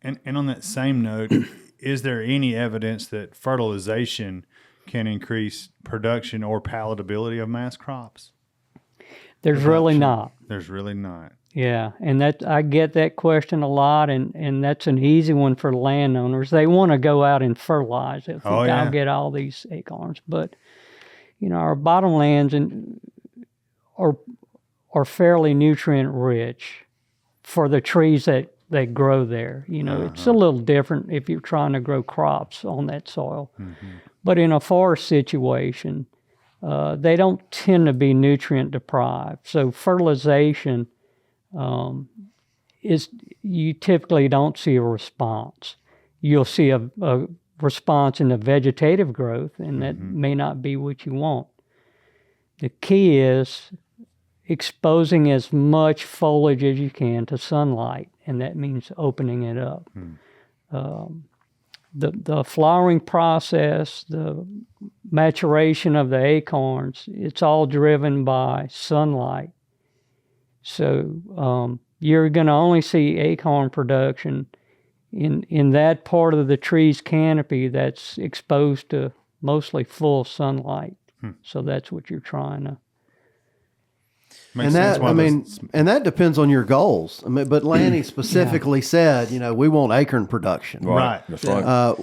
And on that same note, is there any evidence that fertilization can increase production or palatability of mass crops? There's really not. There's really not. Yeah, and I get that question a lot, and that's an easy one for landowners. They want to go out and fertilize it. Oh, yeah. I'll get all these acorns, but our bottomlands are fairly nutrient rich for the trees that grow there. It's a little different if you're trying to grow crops on that soil. Mm-hmm. But in a forest situation, they don't tend to be nutrient deprived. So fertilization you typically don't see a response. You'll see a response in the vegetative growth, and that may not be what you want. The key is exposing as much foliage as you can to sunlight, and that means opening it up. The flowering process, the maturation of the acorns, it's all driven by sunlight. So you're going to only see acorn production in that part of the tree's canopy that's exposed to mostly full sunlight. So that's what you're trying to. Makes sense. And that depends on your goals. But Lanny specifically said, we want acorn production. Right. That's right.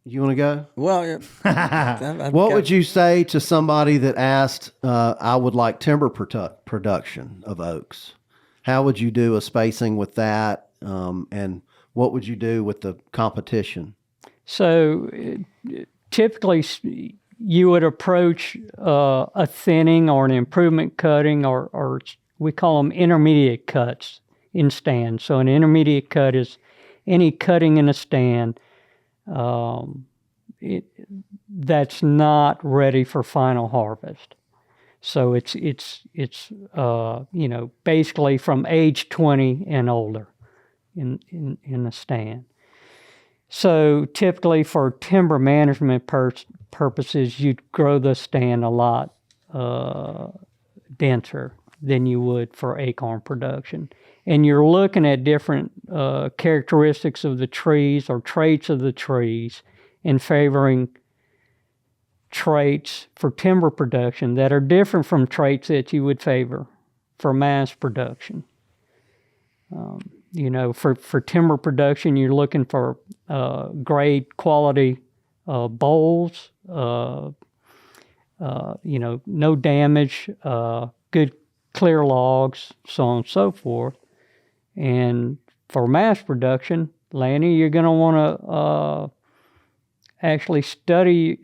You want to go? Well, yeah. What would you say to somebody that asked, I would like timber production of oaks? How would you do a spacing with that? And what would you do with the competition? So typically you would approach a thinning or an improvement cutting, or we call them intermediate cuts in stands. So an intermediate cut is any cutting in a stand that's not ready for final harvest. So it's basically from age 20 and older in the stand. So typically for timber management purposes, you'd grow the stand a lot denser than you would for acorn production. And you're looking at different characteristics of the trees or traits of the trees and favoring traits for timber production that are different from traits that you would favor for mass production. For timber production, you're looking for grade quality boles, no damage, good clear logs, so on and so forth. And for mass production, Lanny, you're going to want to actually study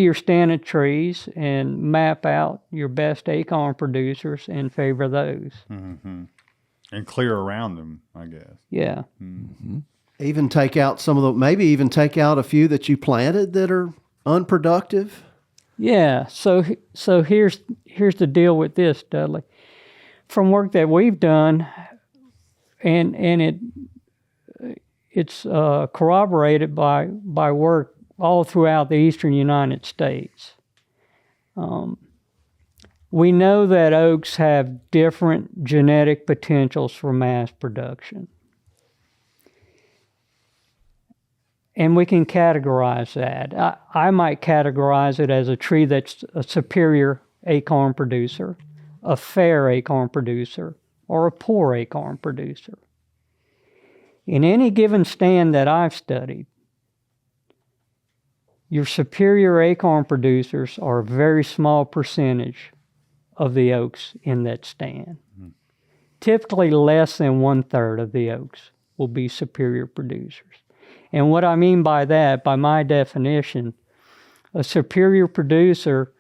your stand of trees and map out your best acorn producers and favor those. Mm-hmm. And clear around them, I guess. Yeah. Mm-hmm. Even take out maybe even take out a few that you planted that are unproductive. Yeah. So here's the deal with this, Dudley. From work that we've done, and it's corroborated by work all throughout the eastern United States. We know that oaks have different genetic potentials for mass production. And we can categorize that. I might categorize it as a tree that's a superior acorn producer, a fair acorn producer, or a poor acorn producer. In any given stand that I've studied, your superior acorn producers are a very small percentage of the oaks in that stand. Mm-hmm. Typically less than 1/3 of the oaks will be superior producers. And what I mean by that, by my definition, a superior producer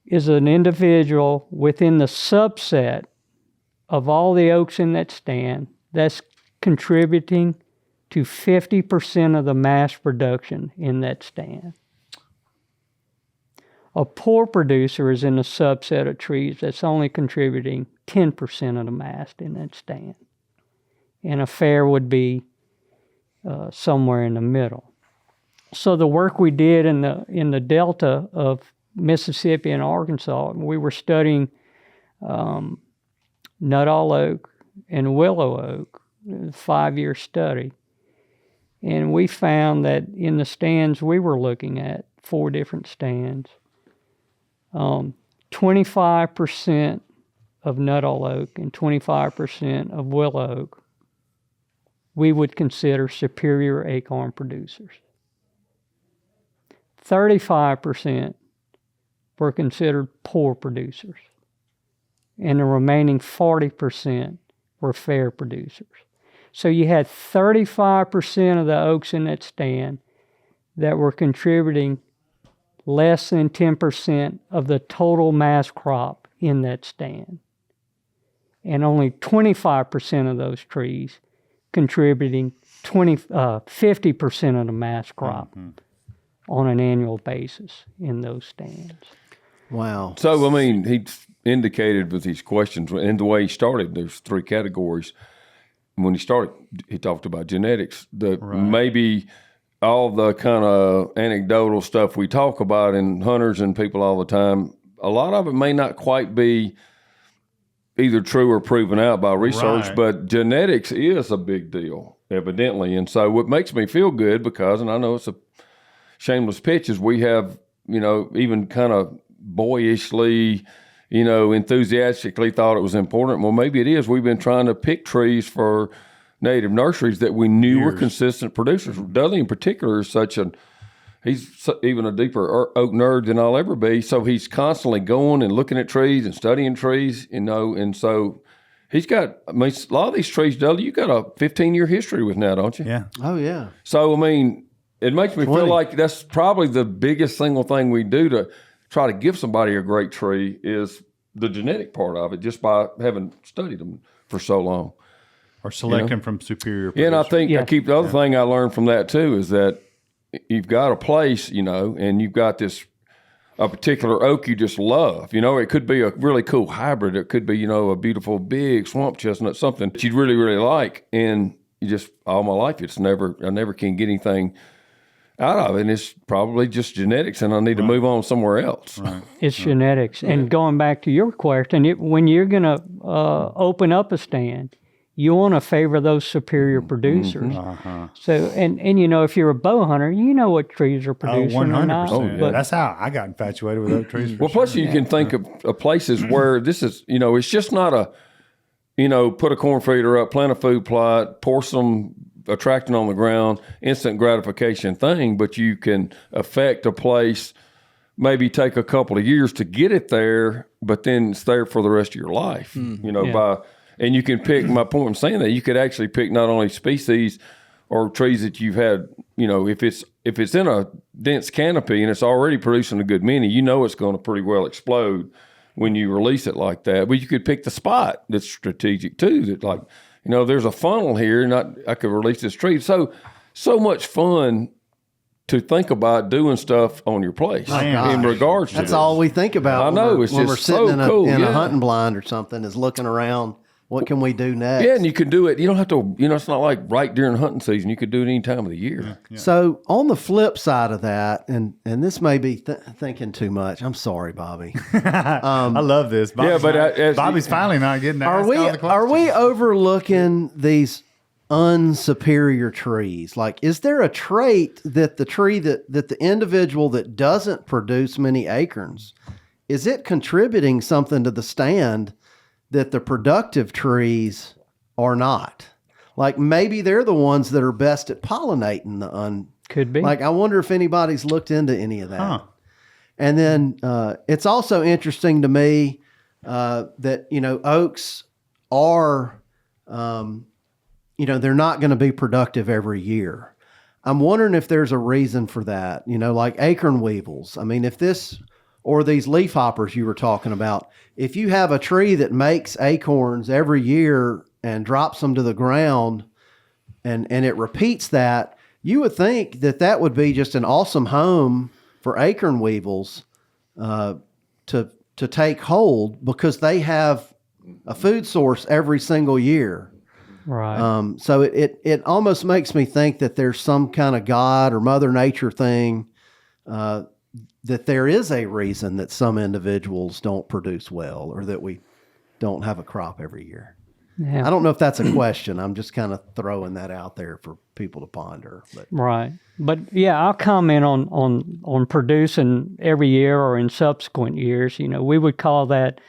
is an individual within the subset of all the oaks in that stand that's contributing to 50% of the mass production in that stand. A poor producer is in a subset of trees that's only contributing 10% of the mass in that stand. And a fair would be somewhere in the middle. So the work we did in the delta of Mississippi and Arkansas, we were studying Nuttall oak and willow oak, a 5-year study. And we found that in the stands we were looking at, 4 different stands, 25% of Nuttall oak and 25% of willow oak we would consider superior acorn producers. 35% were considered poor producers, and the remaining 40% were fair producers. So you had 35% of the oaks in that stand that were contributing less than 10% of the total mass crop in that stand. And only 25% of those trees contributing 50% of the mass crop on an annual basis in those stands. Wow. So, I mean, he indicated with these questions, and the way he started, there's 3 categories. When he started, he talked about genetics. Maybe all the kind of anecdotal stuff we talk about in hunters and people all the time, a lot of it may not quite be either true or proven out by research, but genetics is a big deal, evidently. And so what makes me feel good, because, and I know it's a shameless pitch, is we have, even kind of boyishly, enthusiastically thought it was important. Well, maybe it is. We've been trying to pick trees for native nurseries that we knew were consistent producers. Dudley in particular is he's even a deeper oak nerd than I'll ever be. So he's constantly going and looking at trees and studying trees, and so he's got, a lot of these trees, Dudley, you got a 15-year history with now, don't you? Yeah. Oh, yeah. So, it makes me feel like that's probably the biggest single thing we do to try to give somebody a great tree is the genetic part of it, just by having studied them for so long. Or selecting from superior producers. Yeah, and I think the other thing I learned from that too is that you've got a place, and you've got a particular oak you just love. It could be a really cool hybrid. It could be, a beautiful big swamp chestnut, something that you'd really, really like. And you just, all my life, I never can get anything out of it. And it's probably just genetics, and I need to move on somewhere else. Right. It's genetics. And going back to your question, when you're going to open up a stand, you want to favor those superior producers. So, and if you're a bow hunter, you know what trees are producing or not. 100%. But that's how I got infatuated with oak trees. Plus you can think of places where this is, it's just not a, put a corn feeder up, plant a food plot, pour some attractant on the ground, instant gratification thing, but you can affect a place, maybe take a couple of years to get it there, but then it's there for the rest of your life, and you can pick, my point in saying that, you could actually pick not only species or trees that you've had, if it's in a dense canopy and it's already producing a good many, it's going to pretty well explode when you release it like that. But you could pick the spot that's strategic too, that like, there's a funnel here and I could release this tree. So much fun to think about doing stuff on your place in regards to that's all we think about. I know, it's when just we're sitting so in a, cool. in a hunting blind or something, is looking around What can we do next? Yeah, and you can do it. You don't have to, it's not like right during hunting season. You could do it any time of the year. So on the flip side of that, and this may be thinking too much. I'm sorry, Bobby. I love this. Bobby's finally not getting to ask all the questions. Are we overlooking these unsuperior trees? Like, is there a trait that the tree that the individual that doesn't produce many acorns, is it contributing something to the stand that the productive trees are not? Like, maybe they're the ones that are best at pollinating the Could be. Like, I wonder if anybody's looked into any of that. Huh. And then it's also interesting to me that, oaks are, they're not going to be productive every year. I'm wondering if there's a reason for that, like acorn weevils. I mean, or these leaf hoppers you were talking about, if you have a tree that makes acorns every year and drops them to the ground and it repeats that, you would think that would be just an awesome home for acorn weevils to take hold, because they have a food source every single year. Right. So it almost makes me think that there's some kind of God or Mother Nature thing, that there is a reason that some individuals don't produce well, or that we don't have a crop every year. Yeah. I don't know if that's a question. I'm just kind of throwing that out there for people to ponder. But. Right. But yeah, I'll comment on producing every year or in subsequent years. We would call that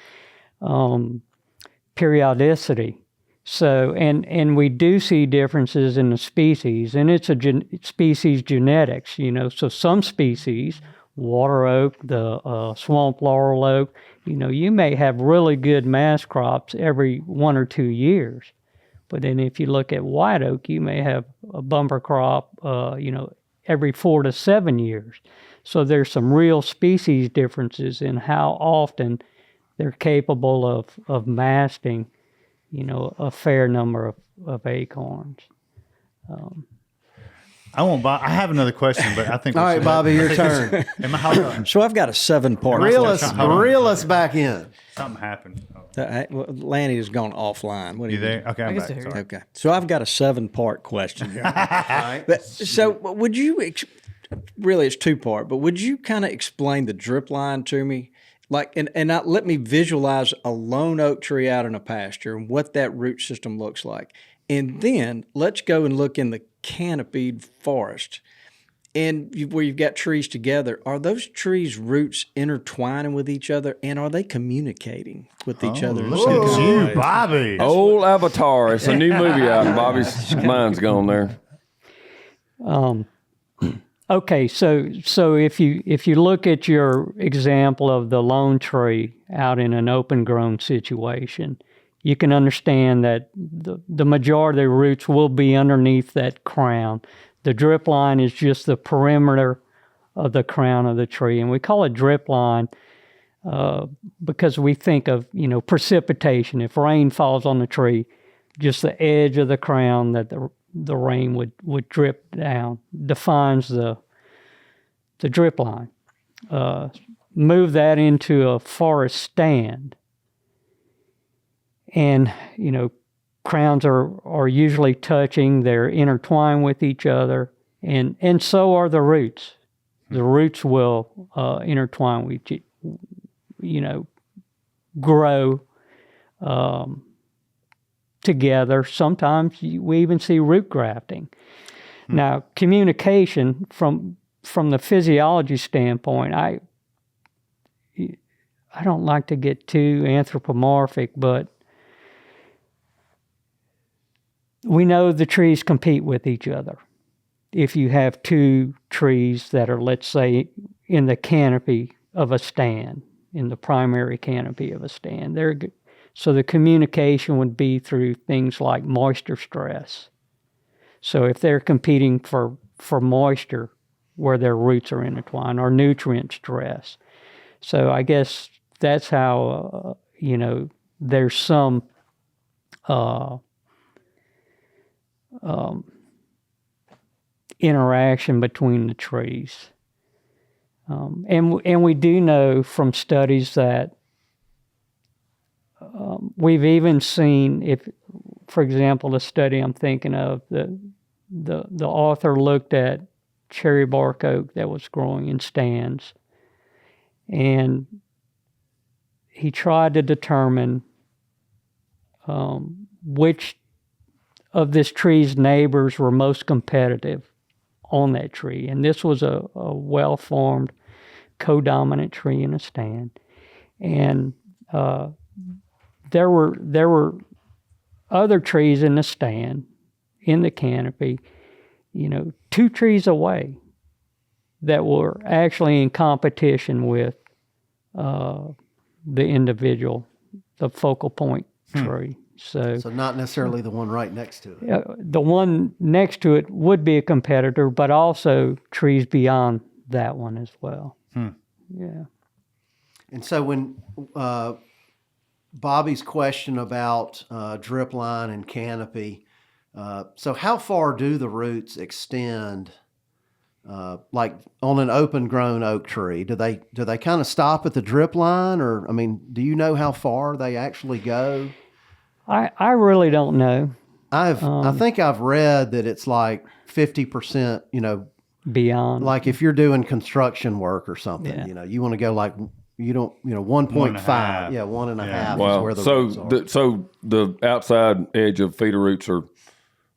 periodicity. So, and we do see differences in the species, and it's species genetics, so some species, water oak, the swamp laurel oak, you may have really good mass crops every 1 or 2 years. But then if you look at white oak, you may have a bumper crop, every 4 to 7 years. So there's some real species differences in how often they're capable of masting, a fair number of acorns. I have another question, but I think. All right, Bobby, your turn. So I've got a 7-part. Reel us back in. Something happened. Lanny has gone offline. What are You there? Okay, I'm back. hear you. Sorry. Okay. So I've got a 7-part question here. So would you, really it's 2-part, but would you kind of explain the drip line to me? Like, and let me visualize a lone oak tree out in a pasture and what that root system looks like. And then let's go and look in the canopied forest. And where you've got trees together, are those trees' roots intertwining with each other, and are they communicating with each other? Look at you, Bobby. Old Avatar. It's a new movie out, and Bobby's mind's gone there. Okay, so if you look at your example of the lone tree out in an open grown situation, you can understand that the majority of the roots will be underneath that crown. The drip line is just the perimeter of the crown of the tree, and we call it drip line because we think of precipitation. If rain falls on the tree, just the edge of the crown that the rain would drip down defines the drip line. Move that into a forest stand, and crowns are usually touching, they're intertwined with each other, and so are the roots. The roots will intertwine with grow together. Sometimes we even see root grafting. Now, communication from the physiology standpoint, I don't like to get too anthropomorphic, but we know the trees compete with each other. If you have 2 trees that are, let's say, in the canopy of a stand, in the primary canopy of a stand, so the communication would be through things like moisture stress. So if they're competing for moisture where their roots are intertwined, or nutrient stress. So I guess that's how, there's some interaction between the trees. And we do know from studies that we've even seen, if, for example, the study I'm thinking of, the author looked at cherry bark oak that was growing in stands, and he tried to determine which of this tree's neighbors were most competitive on that tree. And this was a well-formed, co-dominant tree in a stand. And there were other trees in the stand, in the canopy, 2 trees away that were actually in competition with the individual, the focal point tree. So not necessarily the one right next to it. the one next to it would be a competitor, but also trees beyond that one as well. Yeah. And so when Bobby's question about drip line and canopy, so how far do the roots extend? Like on an open grown oak tree, do they kind of stop at the drip line, or do you know how far they actually go? I really don't know. I think I've read that it's like 50%, Beyond. like if you're doing construction work or something, you want to go like, 1.5. Yeah, 1.5 is Wow. where the roots are. So the outside edge of feeder roots or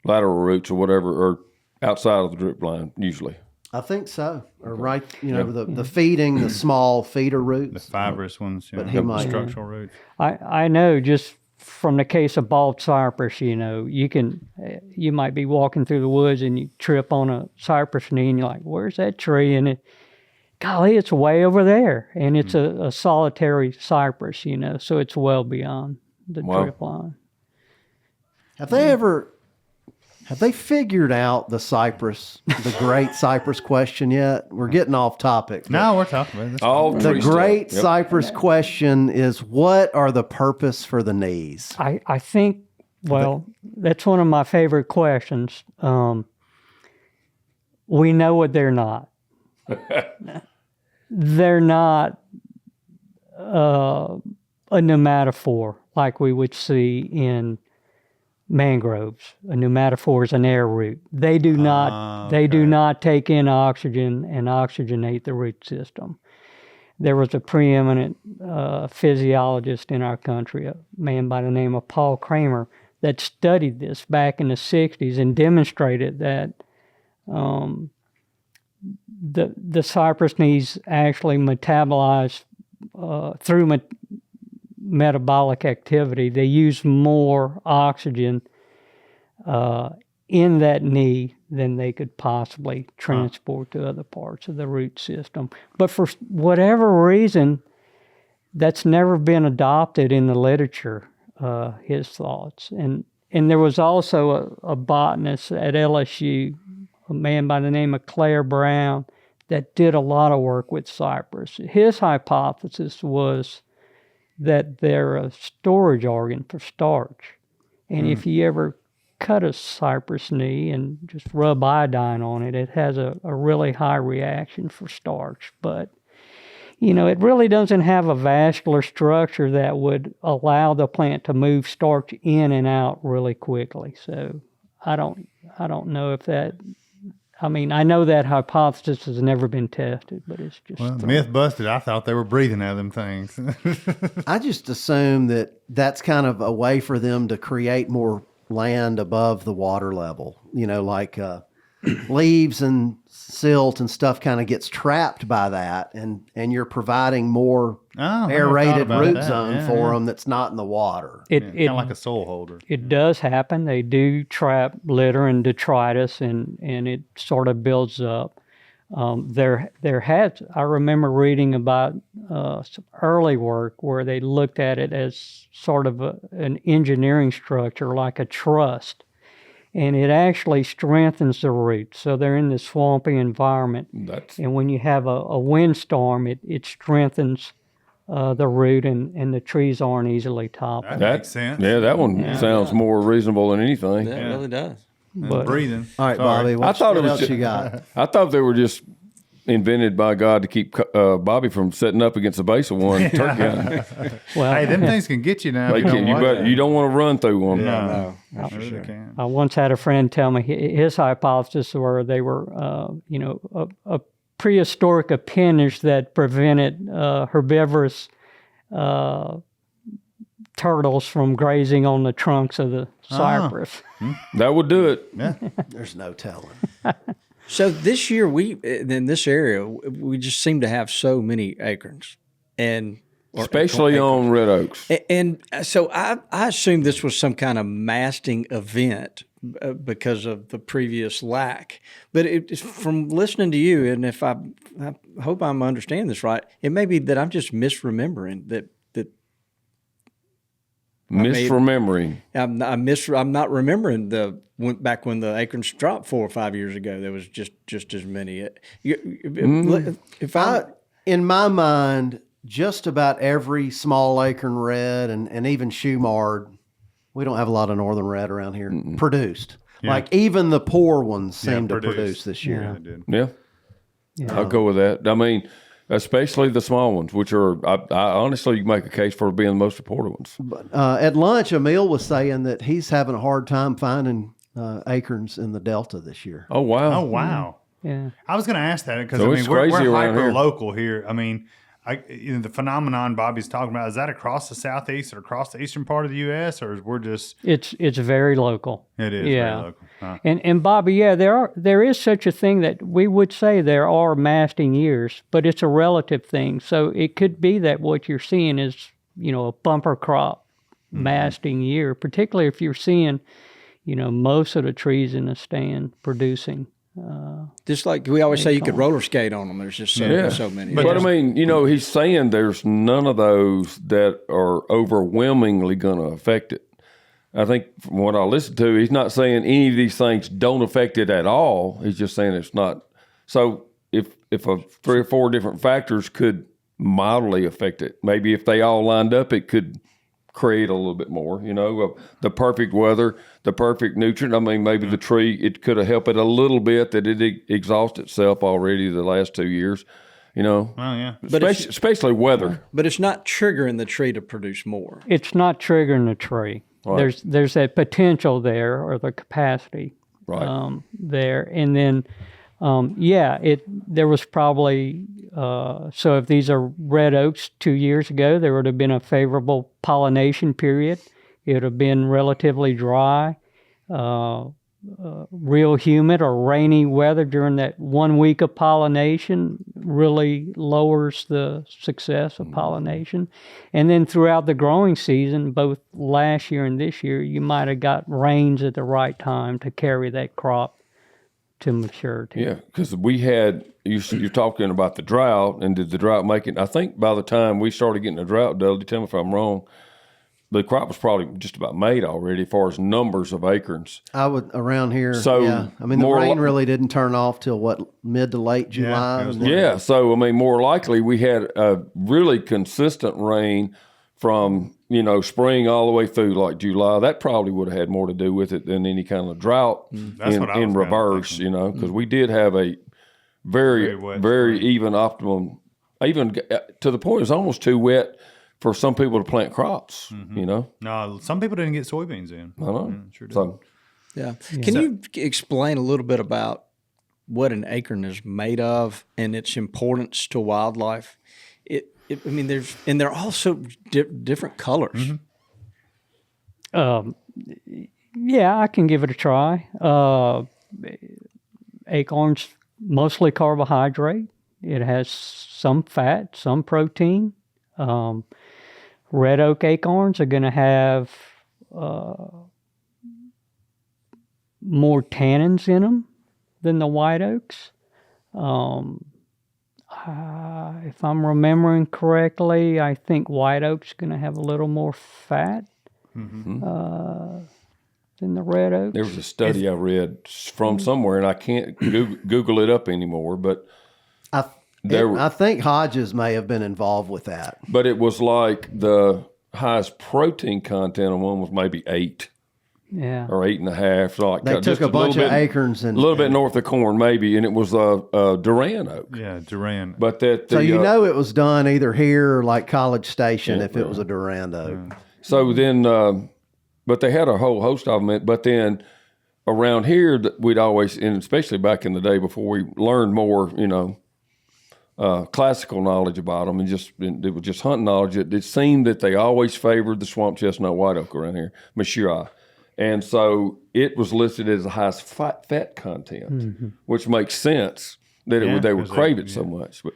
lateral roots or whatever are outside of the drip line usually. I think so. Or right, the feeding, the small feeder The roots. fibrous ones, But he might- structural roots. I know just from the case of bald cypress, you might be walking through the woods and you trip on a cypress knee and you're like, where's that tree? And golly, it's way over there. And it's a solitary cypress, so it's well beyond the drip line. Have they figured out the great cypress question yet? We're getting off topic. No, we're talking about this. The great cypress question is, what are the purpose for the knees? I think, that's one of my favorite questions. We know what they're not. They're not a pneumatophore like we would see in mangroves. A pneumatophore is an air root. They do not. They do not take in oxygen and oxygenate the root system. There was a preeminent physiologist in our country, a man by the name of Paul Kramer, that studied this back in the 60s and demonstrated that the cypress knees actually metabolize through metabolic activity. They use more oxygen in that knee than they could possibly transport to other parts of the root system. But for whatever reason, that's never been adopted in the literature, his thoughts. And there was also a botanist at LSU, a man by the name of Claire Brown, that did a lot of work with cypress. His hypothesis was that they're a storage organ for starch. And if you ever cut a cypress knee and just rub iodine on it, it has a really high reaction for starch. But, it really doesn't have a vascular structure that would allow the plant to move starch in and out really quickly. So I don't know if that... I know that hypothesis has never been tested, but it's just... Well, myth busted. I thought they were breathing out of them things. I just assume that that's kind of a way for them to create more land above the water level. Like leaves and silt and stuff kind of gets trapped by that, and you're providing more aerated root zone for them that's not in the water. Kind of like a soil holder. It does happen. They do trap litter and detritus, and it sort of builds up. I remember reading about some early work where they looked at it as sort of an engineering structure, like a truss, and it actually strengthens the roots. So they're in this swampy environment, and when you have a windstorm, it strengthens the root, and the trees aren't easily toppled. That makes sense. Yeah, that one sounds more reasonable than anything. That really does. Breathing. All right, Sorry. Bobby, what else you got? I thought they were just invented by God to keep Bobby from setting up against the base of one turkey hunting. Well, Hey, them things can get you now. They if you can, don't watch it. you don't want to run through one. No, No, they really can. I once had a friend tell me his hypothesis were they were, a prehistoric appendage that prevented herbivorous turtles from grazing on the trunks of the cypress. That would do it. There's no telling. So this year, in this area, we just seem to have so many acorns, Especially on red oaks. And so I assumed this was some kind of masting event because of the previous lack. But from listening to you, and if I hope I'm understanding this right, it may be that I'm just misremembering that. Misremembering. I'm not remembering back when the acorns dropped 4 or 5 years ago. There was just as many. In my mind, just about every small acorn red and even shoemard, we don't have a lot of northern red around here, produced. Yeah. Like even the poor ones seem to produced. produce this year. Yeah, they did. Yeah. I'll go with that. I mean, especially the small ones, which are, I honestly, you make a case for being the most reported ones. At lunch, Emil was saying that he's having a hard time finding acorns in the Delta this year. Oh, wow. Oh, wow. Yeah. I was going to ask that because So it's we're crazy around hyper here. local here. I mean, the phenomenon Bobby's talking about, is that across the southeast or across the eastern part of the U.S. or we're just? It's very local. It is Yeah. very local. Huh. And Bobby, there is such a thing that we would say there are masting years, but it's a relative thing. So it could be that what you're seeing is, a bumper crop masting year, particularly if you're seeing, most of the trees in the stand producing. Just like we always say, you could roller skate on them. There's just so many. But I mean, he's saying there's none of those that are overwhelmingly going to affect it. I think from what I listened to, he's not saying any of these things don't affect it at all. He's just saying it's not. So if 3 or 4 different factors could mildly affect it, maybe if they all lined up, it could create a little bit more, the perfect weather, the perfect nutrient. I mean, maybe the tree, it could have helped it a little bit that it exhausted itself already the last 2 years, Oh, yeah. especially weather. But it's not triggering the tree to produce more. It's not triggering the tree. Right. There's that potential there, or the capacity there, and then there was probably so if these are red oaks 2 years ago, there would have been a favorable pollination period. It would have been relatively dry, real humid or rainy weather during that 1 week of pollination really lowers the success of pollination. And then throughout the growing season, both last year and this year, you might have got rains at the right time to carry that crop to maturity. Yeah, because we had, you're talking about the drought, and did the drought make it? I think by the time we started getting the drought, Dudley, tell me if I'm wrong, the crop was probably just about made already as far as numbers of acorns. I would around here. So, yeah. I mean, the more rain really didn't turn off till mid to late July. it was Yeah, so I mean, more likely we had a really consistent rain from spring all the way through like July. That probably would have had more to do with it than any kind of drought That's what I was in kinda reverse. thinking. Because we did have a very wet very even optimum, even to the point it was almost too wet for some people to plant crops. No, some people didn't get soybeans in. I know. Sure did. So Yeah. Can you explain a little bit about what an acorn is made of and its importance to wildlife? I mean, they're also different colors. Yeah, I can give it a try. Acorns, mostly carbohydrate. It has some fat, some protein. Red oak acorns are going to have more tannins in them than the white oaks. If I'm remembering correctly, I think white oak's going to have a little more fat than the red oaks. there was a study I read from somewhere, and I can't Google it up anymore, but I think Hodges may have been involved with that. But it was like the highest protein content on one was maybe 8. Yeah. or 8.5. So like They took a bunch of acorns and a little bit north of Corn, maybe, and it was a Duran oak. Yeah, Duran. But that so you know it was done either here or like College Station if it was a Durand oak. So then, but they had a whole host of them. But then around here, we'd always, and especially back in the day before we learned more, classical knowledge about them, and it was just hunting knowledge. It seemed that they always favored the swamp chestnut white oak around here, Mashiri. And so it was listed as the highest fat content, which makes sense that they would crave it so much. But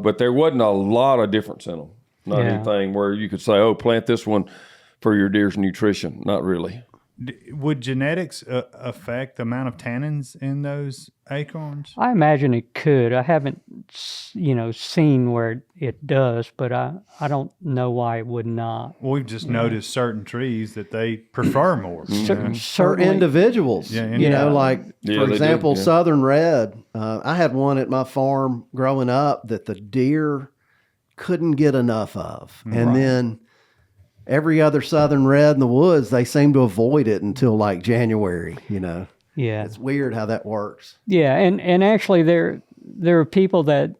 but there wasn't a lot of difference in them. Not anything where you could say, "Oh, plant this one for your deer's nutrition." Not really. Would genetics affect the amount of tannins in those acorns? I imagine it could. I haven't, seen where it does, but I don't know why it would not. Well, we've just noticed certain trees that they prefer more. For Certainly. individuals, like Yeah, for they example, do, yeah. Southern Red. I had one at my farm growing up that the deer couldn't get enough of, and then every other Southern Red in the woods, they seem to avoid it until like January. Yeah. It's weird how that works. Yeah, and actually there are people that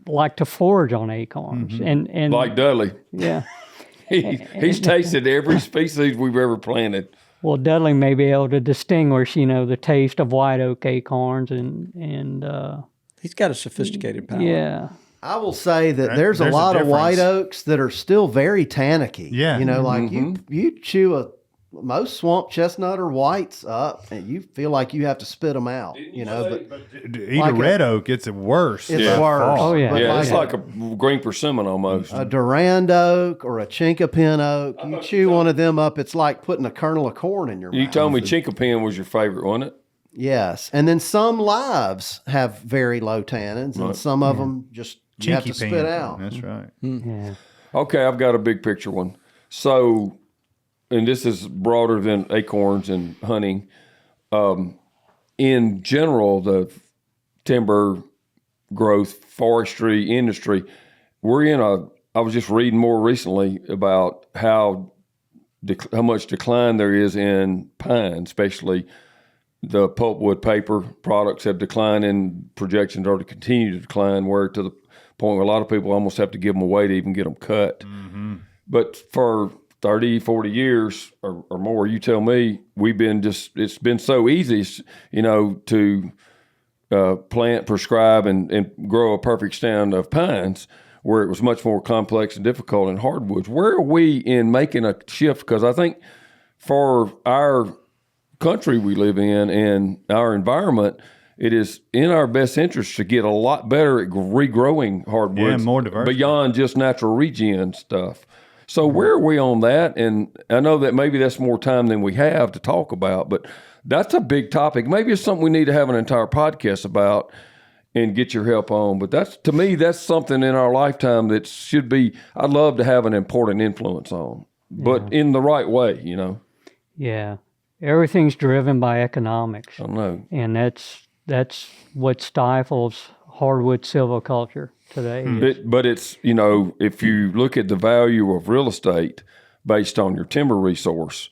like to forage on acorns, and Like Dudley, yeah. he's tasted every species we've ever planted. Well, Dudley may be able to distinguish, the taste of white oak acorns and He's got a sophisticated palate. yeah. I will say that there's a There's a lot of difference. white oaks that are still very tannicky. Yeah. Like you chew most swamp chestnut are whites up, and you feel like you have to spit them out. But Eat Like a red oak, it's worse. it's Yeah. worse. Oh, yeah. But Yeah, it's like a green persimmon almost. a Durand oak or a chinkapin oak. You chew one of them up, it's like putting a kernel of corn in your You mouth. told me chinkapin was your favorite, wasn't it? Yes, and then some lives have very low tannins, and some of them just you have to Chinky spit pan. out. That's right. Yeah. Okay, I've got a big picture one. So, and this is broader than acorns and hunting. In general, the timber growth, forestry industry, I was just reading more recently about how much decline there is in pine, especially the pulpwood paper products have declined, and projections are to continue to decline, where to the point where a lot of people almost have to give them away to even get them cut. But for 30, 40 years or more, you tell me, it's been so easy, to plant, prescribe, and grow a perfect stand of pines, where it was much more complex and difficult in hardwoods. Where are we in making a shift? Because I think for our country we live in and our environment, it is in our best interest to get a lot better at regrowing hardwoods, more diversity. beyond just natural regen stuff. So where are we on that? And I know that maybe that's more time than we have to talk about, but that's a big topic. Maybe it's something we need to have an entire podcast about and get your help on. But to me, that's something in our lifetime that should be, I'd love to have an important influence on, but in the right way, Yeah. Everything's driven by economics. I don't know. And that's what stifles hardwood silviculture today. But it's, if you look at the value of real estate based on your timber resource,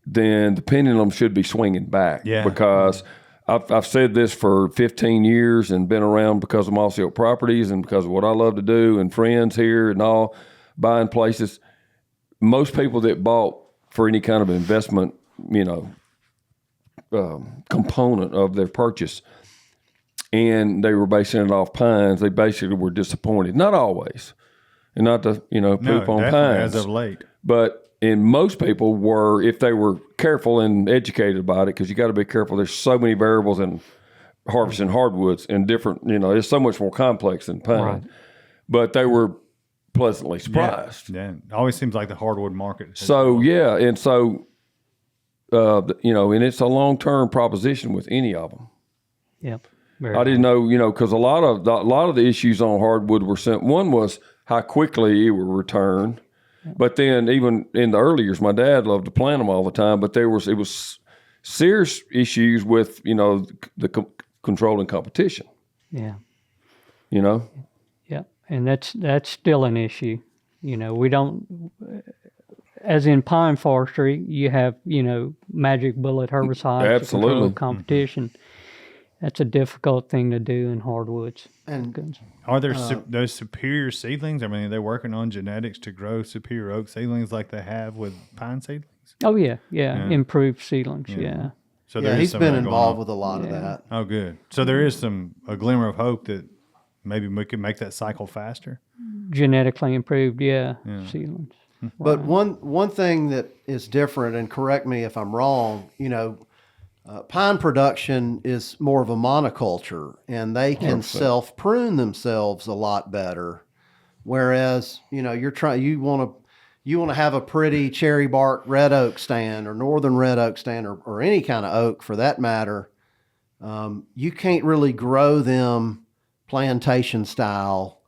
then the pendulum should be swinging back. Yeah. Because I've said this for 15 years and been around because of Mossy Oak Properties and because of what I love to do and friends here and all, buying places. Most people that bought for any kind of investment, component of their purchase, and they were basing it off pines, they basically were disappointed. Not always, and not to poop on definitely pines, as of late. but most people were, if they were careful and educated about it, because you got to be careful. There's so many variables in harvesting hardwoods and different. It's so much more complex than pine, Right. but they were pleasantly surprised. Yeah, it always seems like the hardwood market. So yeah, and so and it's a long-term proposition with any of them. Yep. I didn't know, because a lot of the issues on hardwood were sent. One was how quickly it would return, but then even in the early years, my dad loved to plant them all the time. But it was serious issues with the controlling competition. Yeah. Yeah. And that's still an issue. We don't. as in pine forestry, you have, magic bullet herbicides to Absolutely. control competition. That's a difficult thing to do in hardwoods. And Are there those superior seedlings? I mean, are they working on genetics to grow superior oak seedlings like they have with pine seedlings? Oh yeah. Improved seedlings, yeah. So yeah, there is he's some been of that going involved on. with a lot of that. Oh, good. So there is a glimmer of hope that maybe we could make that cycle faster. Genetically improved, seedlings. But one thing that is different, and correct me if I'm wrong, pine production is more of a monoculture, and they can self-prune themselves a lot better. Whereas, you want to have a pretty cherry bark red oak stand or northern red oak stand or any kind of oak for that matter. You can't really grow them plantation style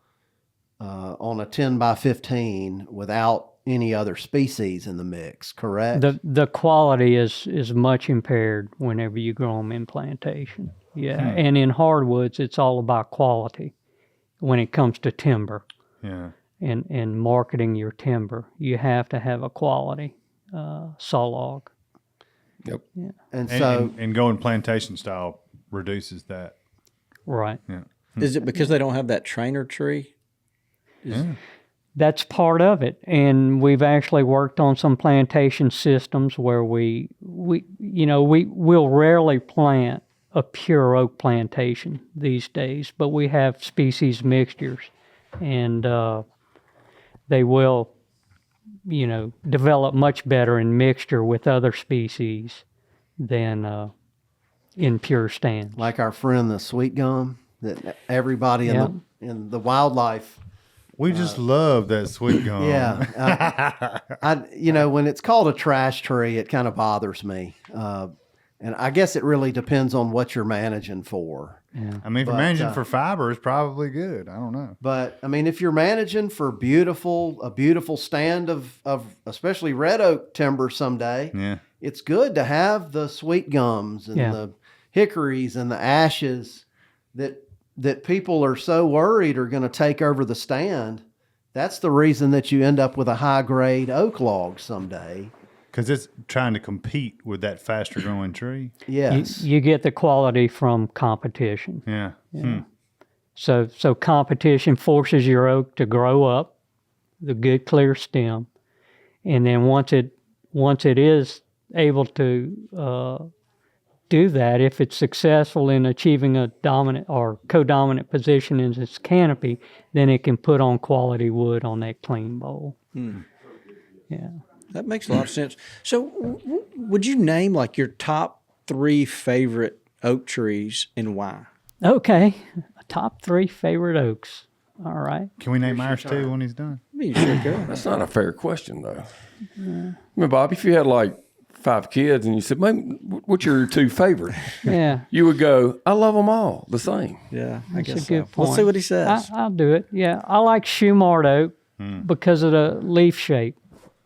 on a 10 by 15 without any other species in the mix, correct? The quality is much impaired whenever you grow them in plantation. Yeah, and in hardwoods, it's all about quality when it comes to timber. Yeah. And marketing your timber, you have to have a quality saw log. Yep. Yeah. And going plantation style reduces that. Right. Yeah. Is it because they don't have that trainer tree? That's part of it, and we've actually worked on some plantation systems where we'll rarely plant a pure oak plantation these days, but we have species mixtures, and they will, develop much better in mixture with other species than in pure stands. Like our friend the sweet gum that everybody in the wildlife. We just love that sweet gum. Yeah. When it's called a trash tree, it kind of bothers me. And I guess it really depends on what you're managing for. Yeah. I mean, if you're managing for fiber, it's probably good. I don't know. But I mean, if you're managing for a beautiful stand of especially red oak timber someday, it's good to have the sweet gums and the hickories and the ashes that people are so worried are going to take over the stand. That's the reason that you end up with a high grade oak log someday. Because it's trying to compete with that faster growing tree. Yes. You get the quality from competition. Yeah. So competition forces your oak to grow up, the good clear stem, and then once it is able to do that, if it's successful in achieving a dominant or co-dominant position in its canopy, then it can put on quality wood on that clean bowl. Yeah. That makes a lot of sense. So would you name like your top 3 favorite oak trees and why? Okay. Top 3 favorite oaks. All right. Can we name ours too when he's done? You sure could. That's not a fair question, though. I mean, Bob, if you had like 5 kids and you said, "Man, what's your 2 favorite?" Yeah. You would go, "I love them all the same." Yeah, I That's guess a good so. We'll see point. what he says. I'll do it. Yeah. I like Shumard oak because of the leaf shape.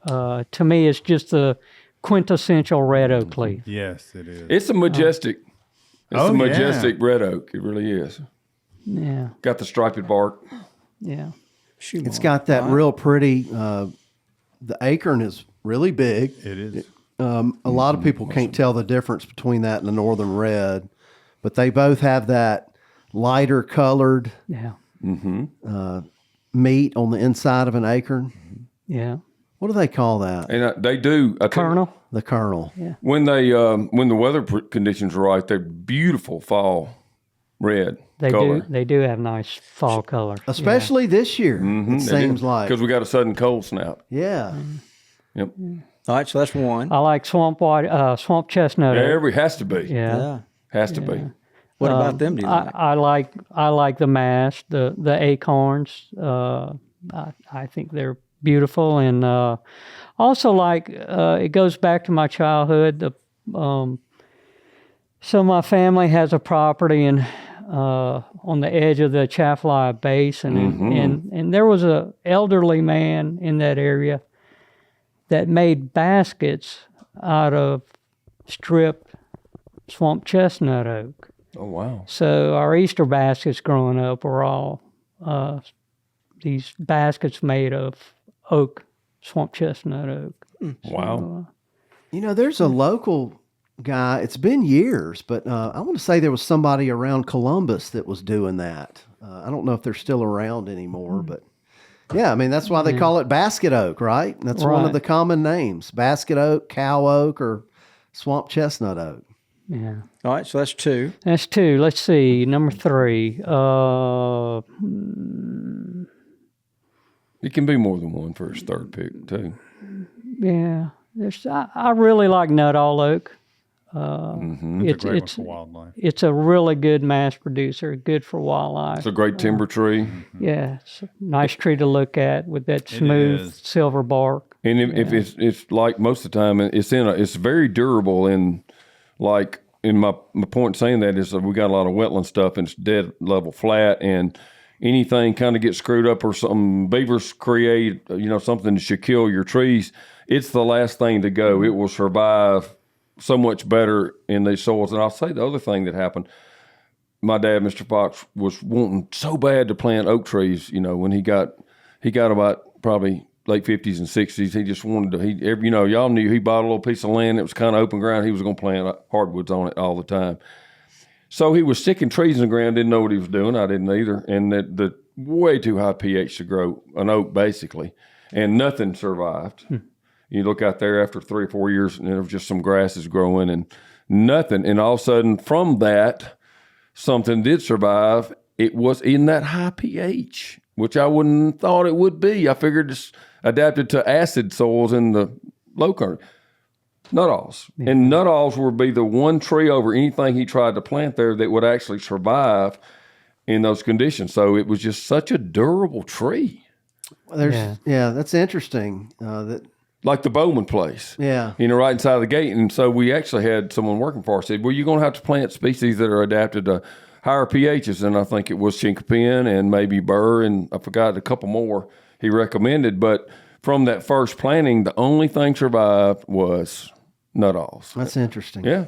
To me, it's just the quintessential red oak leaf. Yes, it is. It's a majestic. It's Oh, a majestic yeah. red oak. It really is. Yeah. Got the striped bark. Yeah. It's got that real pretty, the acorn is really big. It is. A lot of people can't tell the difference between that and the northern red, but they both have that lighter colored Yeah. meat on the inside of an acorn. Yeah. What do they call that? And they do. I think Kernel. The kernel. Yeah. when the weather conditions are right, they're beautiful fall red color. They do have nice fall color. Especially this year, it seems like. Because we got a sudden cold snap. Yeah. Yep. All right, so that's one. I like swamp chestnut. oak. Every has to be. Yeah. Has to be. What about them do you like? I like the mast, the acorns. I think they're beautiful, and also like it goes back to my childhood. So my family has a property on the edge of the Chaffley Basin, and there was a elderly man in that area that made baskets out of stripped swamp chestnut oak. Oh, wow. So our Easter baskets growing up were all these baskets made of oak, swamp chestnut oak. Wow. There's a local guy. It's been years, but I want to say there was somebody around Columbus that was doing that. I don't know if they're still around anymore, but yeah, I mean, that's why they call it basket oak, right? That's one of Right. the common names: basket oak, cow oak, or swamp chestnut oak. Yeah. All right, so that's 2. That's 2. Let's see. Number 3. It can be more than one for his third pick, too. Yeah. I really like Nuttall oak. It's a great one for wildlife. It's a really good mass producer, good for wildlife. It's a great timber tree. Yeah, it's a nice tree to look at with that smooth is. silver bark. And if it's like most of the time, it's very durable. And like in my point saying that is that we got a lot of wetland stuff and it's dead level flat, and anything kind of gets screwed up or some beavers create something that should kill your trees. It's the last thing to go. It will survive so much better in these soils. And I'll say the other thing that happened. My dad, Mr. Fox, was wanting so bad to plant oak trees. When he got about probably late 50s and 60s, he just wanted to. Y'all knew he bought a little piece of land that was kind of open ground. He was going to plant hardwoods on it all the time. So he was sticking trees in the ground. Didn't know what he was doing. I didn't either. And the way too high pH to grow an oak, basically, and nothing survived. You look out there after 3 or 4 years, and there was just some grasses growing and nothing. And all of a sudden, from that, something did survive. It was in that high pH, which I wouldn't have thought it would be. I figured it's adapted to acid soils in the low country. Nuttalls. Yeah. And nuttalls would be the one tree over anything he tried to plant there that would actually survive in those conditions. So it was just such a durable tree. That's interesting. Like the Bowman place. Yeah. Right inside of the gate. And so we actually had someone working for us said, well, you're going to have to plant species that are adapted to higher pHs. And I think it was chinkapin and maybe burr, and I forgot a couple more he recommended. But from that first planting, the only thing survived was nuttalls. That's interesting. Yeah.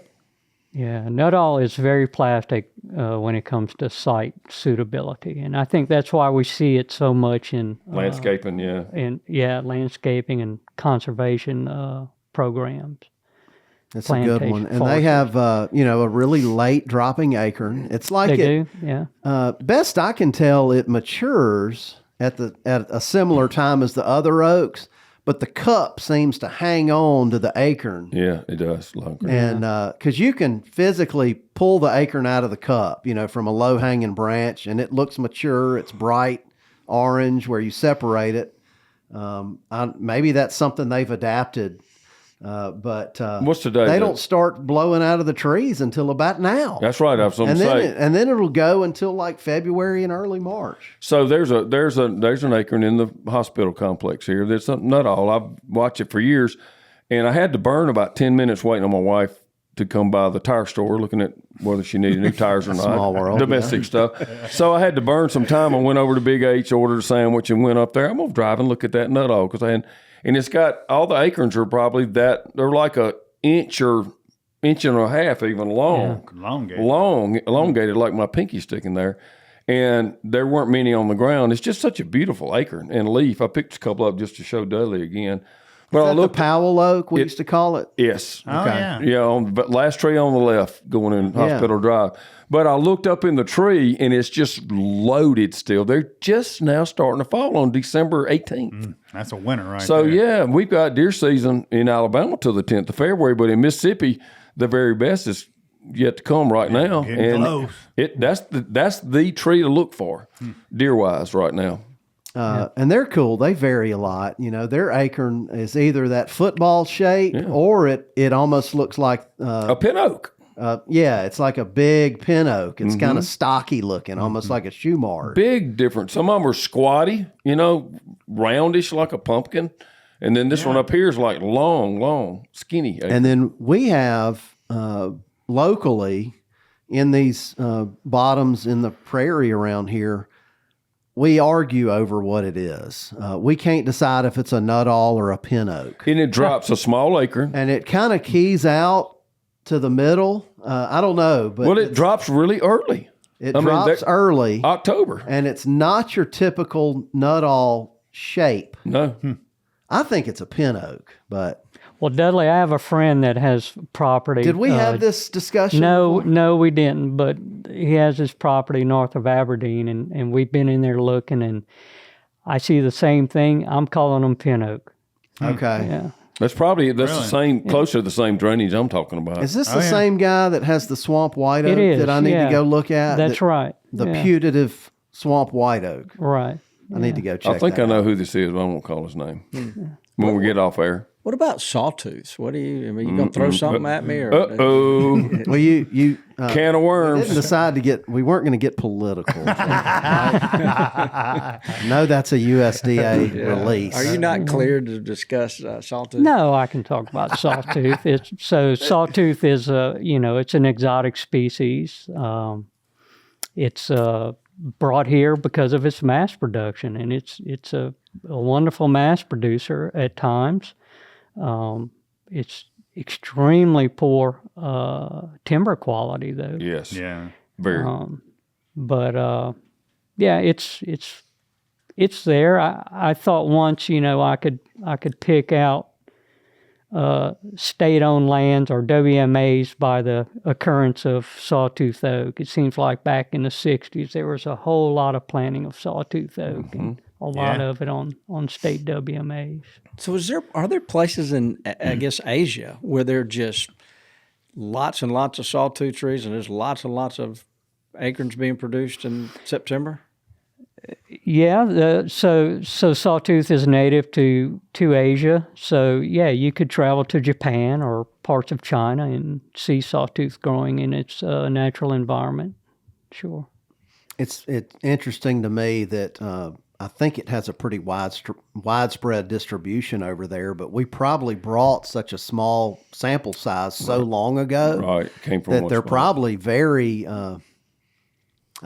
Yeah, Nuttall is very plastic when it comes to site suitability, and I think that's why we see it so much in landscaping. Landscaping and conservation programs. That's a good one, and they have a really late dropping acorn. It's like they do, yeah. Best I can tell, it matures at a similar time as the other oaks. But the cup seems to hang on to the acorn. Yeah, it does. Longer. And because you can physically pull the acorn out of the cup, from a low-hanging branch, and it looks mature. It's bright orange where you separate it. Maybe that's something they've adapted. But what's today? They don't start blowing out of the trees until about now. That's right. I was going to say. And then it'll go until like February and early March. So there's an acorn in the hospital complex here. That's a Nuttall. I've watched it for years, and I had to burn about 10 minutes waiting on my wife to come by the tire store looking at whether she needed new tires or not. Small world. Domestic stuff. So I had to burn some time. I went over to Big H, ordered a sandwich, and went up there. I'm going to drive and look at that Nuttall and it's got all the acorns are probably they're like an inch and a half even long. Yeah. Elongated like my pinky sticking there. And there weren't many on the ground. It's just such a beautiful acorn and leaf. I picked a couple up just to show Dudley again. But I looked the Powell oak we used to call it. Yes. Oh, okay. Yeah, but last tree on the left going in Hospital Drive. But I looked up in the tree and it's just loaded still. They're just now starting to fall on December 18th. That's a winner right so, there. we've got deer season in Alabama till the 10th of February, but in Mississippi, the very best is yet to come right now. And close. That's the tree to look for, deer-wise right now. And they're cool. They vary a lot. Their acorn is either that football shape or it almost looks like a pin oak. It's like a big pin oak. It's kind of stocky looking, almost like a shoe mark. Big difference. Some of them are squatty, roundish like a pumpkin. And then this one up here is like long, skinny acorn. And then we have locally in these bottoms in the prairie around here, we argue over what it is. We can't decide if it's a Nuttall or a pin oak. And it drops a small acorn. And it kind of keys out to the middle. I don't know. But it drops really early. It drops early. October. And it's not your typical Nuttall shape. No. I think it's a pin oak, but Well, Dudley, I have a friend that has property. did we have this discussion? No, before? no, we didn't. But he has his property north of Aberdeen, and we've been in there looking, and I see the same thing. I'm calling them pin oak. Okay. Yeah. That's the same, closer to the same drainage I'm talking about. Is this the same guy that has the swamp white oak It is, that I need yeah. to go look at? That's right. The Yeah. putative swamp white oak. Right. I need to go check I think that I know out. who this is, but I won't call his name when we get off air. What about Sawtooth? What do you? I mean, you gonna throw something at me? Or Uh-oh. Well, you Can of didn't worms. decide to get. We weren't going to get political. No, that's a USDA release. Are you not cleared to discuss Sawtooth? No, I can talk about sawtooth. Sawtooth is it's an exotic species. It's brought here because of its mass production, and it's a wonderful mass producer at times. It's extremely poor timber quality, though. Yes. Yeah. Very. But yeah, it's there. I thought once, I could pick out state-owned lands or WMAs by the occurrence of sawtooth oak. It seems like back in the 60s there was a whole lot of planting of sawtooth oak and a lot of it on state WMAs. So are there places in, I guess, Asia where there are just lots and lots of sawtooth trees and there's lots and lots of acorns being produced in September? Yeah, so sawtooth is native to Asia. So yeah, you could travel to Japan or parts of China and see sawtooth growing in its natural environment. Sure. It's interesting to me that I think it has a pretty widespread distribution over there, but we probably brought such a small sample size so long ago Right. Came from that one they're spot. probably very.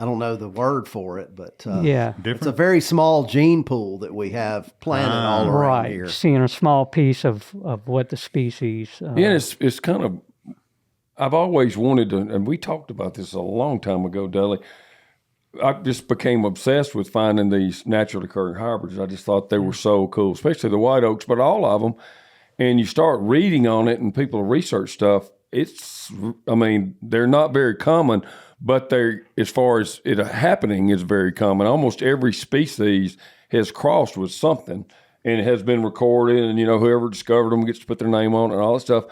I don't know the word for it, but Yeah. it's a very small gene pool that we have planted all around Right, here. seeing a small piece of what the species. Yeah, it's kind of. I've always wanted to, and we talked about this a long time ago, Dudley. I just became obsessed with finding these naturally occurring hybrids. I just thought they were so cool, especially the white oaks, but all of them. And you start reading on it, and people research stuff. They're not very common, but they're, as far as it happening, is very common. Almost every species has crossed with something, and it has been recorded, and whoever discovered them gets to put their name on it and all that stuff.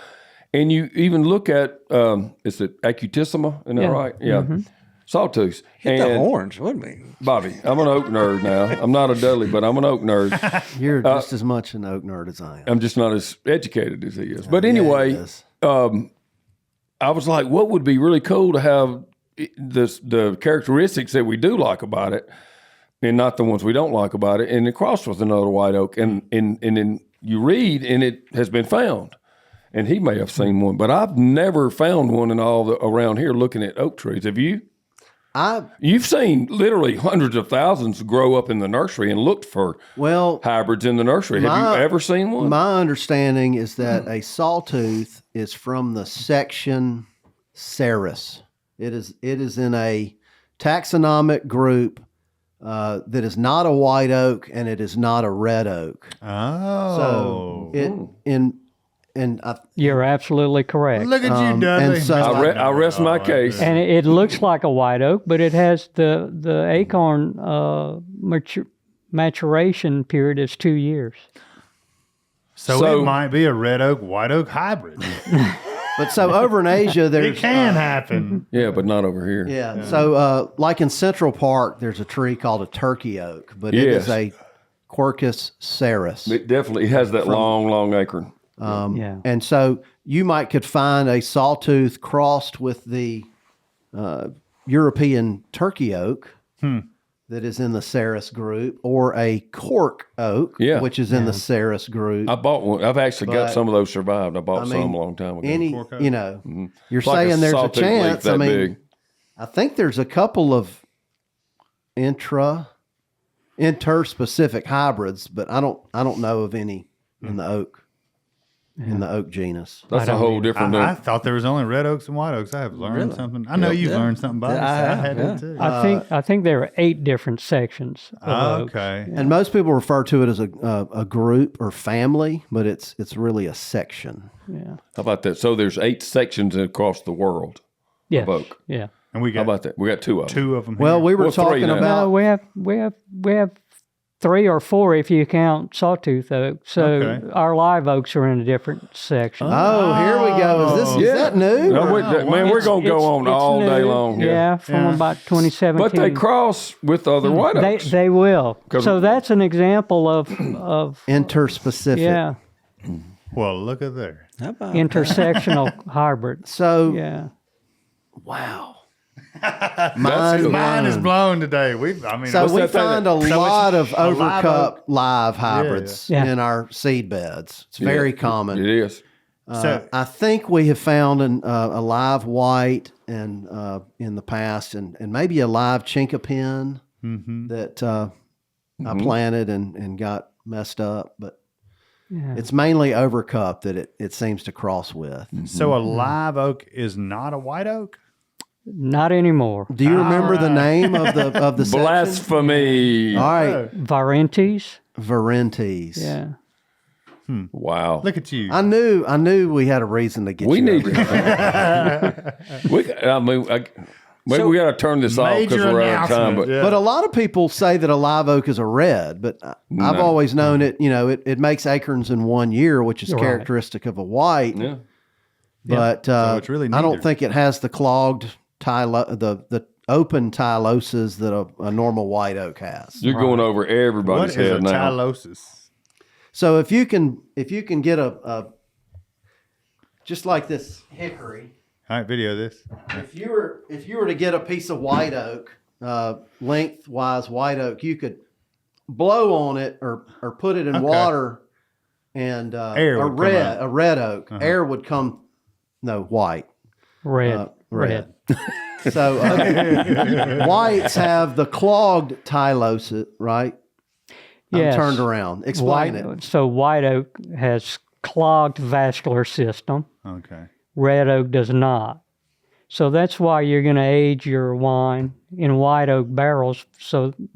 And you even look at, is it acutissima? Isn't that right? Yeah. Mm-hmm. Sawtooth. Hit the horns, wouldn't we? Bobby, I'm an oak nerd now. I'm not a Dudley, but I'm an oak nerd. You're just as much an oak nerd as I am. I'm just not as educated as he is. But anyway, I was like, what would be really cool to have the characteristics that we do like about it and not the ones we don't like about it, and it crossed with another white oak. And then you read, and it has been found. And he may have seen one, but I've never found one in around here looking at oak trees. Have you? You've seen literally hundreds of thousands grow up in the nursery and looked for hybrids in the nursery. Have you ever seen one? My understanding is that a sawtooth is from the section Cypress. It is in a taxonomic group that is not a white oak and it is not a red oak. Oh, so You're absolutely correct. look at you, Dudley. and so- I rest my case. And it looks like a white oak, but it has the acorn maturation period is 2 years. So it might be a red oak, white oak hybrid. But so over in Asia, there's It can happen. Yeah, but not over here. yeah. So like in Central Park, there's a tree called a turkey oak, but it is a Quercus cerus. It definitely has that long acorn. Yeah. And so you could find a sawtooth crossed with the European turkey oak that is in the cerus group, or a cork oak, which is in the cerus group. I bought one. I've actually got But, some of those survived. I bought some a long time ago. You're It's like saying there's a sawtooth leaf chance. that big. I think there's a couple of interspecific hybrids, but I don't know of any in the oak. in the oak genus. That's a whole different. I thought there was only red oaks and white oaks. I have learned something. I know you've learned something about it. So I had it too. I think there are 8 different sections of oaks. Okay. And most people refer to it as a group or family, but it's really a section. Yeah. How about that? So there's 8 sections across the world Yes. of oak. Yeah. And we How got about that? We got 2 of them. 2 of them. Well, here. we were Well, 3 talking now. about No, we have 3 or 4 if you count Sawtooth oak. So Okay. our live oaks are in a different section. Oh, here we go. Is that new? No, man, we're going to go on all day new. long. Yeah, from about 2017. But they cross with other white oaks. They will. 'Cause- So that's an example of Interspecific. yeah, Well, look at there. How about intersectional hybrids. So, Yeah. wow. Mine is blown today. So we that thing find a lot of a live overcup live hybrids Yeah. in our seed beds. It's very common. It is. so I think we have found a live white and in the past, and maybe a live chinkapin that I planted and got messed up, but it's mainly overcup that it seems to cross with. so a live oak is not a white oak? Not anymore. Do you remember the name of the section? Blasphemy. All right, Varieties. Varieties. Yeah. Wow. Look at you. I knew we had a reason to get We you need over here. to. Maybe we got to turn this off because Major we're out of time. But announcement. But a lot of people say that a live oak is a red, but I've always known it. You know, it makes acorns in 1 year, which is Right. characteristic of a white. yeah. But it's really I don't neither. think it has the clogged the open tyloses that a normal white oak has. You're going over What everybody's is a head now. tylosis? So if you can get a just like this hickory. All right, video this. If you were to get a piece of white oak, lengthwise white oak, you could blow on it or put it in water, and Air a would come out. a red oak, air would come. No, white. Red. Red. So whites have the clogged tylosis, right? Yes. I'm turned around. Explain it. So white oak has clogged vascular system. Okay. Red oak does not. So that's why you're going to age your wine in white oak barrels,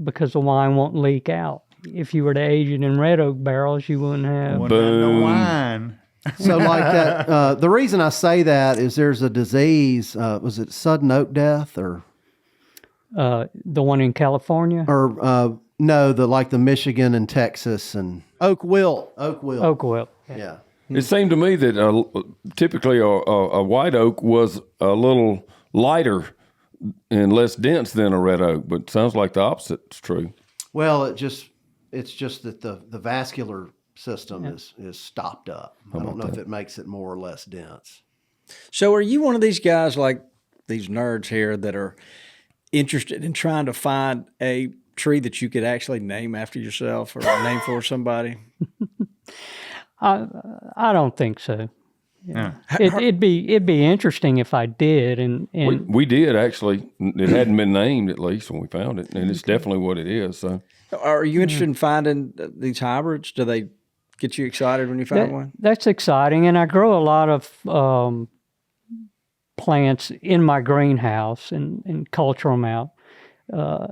because the wine won't leak out. If you were to age it in red oak barrels, you wouldn't have. No wine. So like that. The reason I say that is there's a disease. Was it sudden oak death or The one in California? no? The Michigan and Texas and oak wilt. Oak wilt. Yeah. It seemed to me that typically a white oak was a little lighter and less dense than a red oak, but it sounds like the opposite's true. Well, it's just that the vascular system is stopped up. I don't know if it makes it more or less dense. So are you one of these guys like these nerds here that are interested in trying to find a tree that you could actually name after yourself or name for somebody? I don't think so. Yeah. It'd be interesting if I did, and We did actually. It hadn't been named at least when we found it, and it's definitely what it is. So Are you interested in finding these hybrids? Do they get you excited when you find one? that's exciting. And I grow a lot of plants in my greenhouse and culture them out,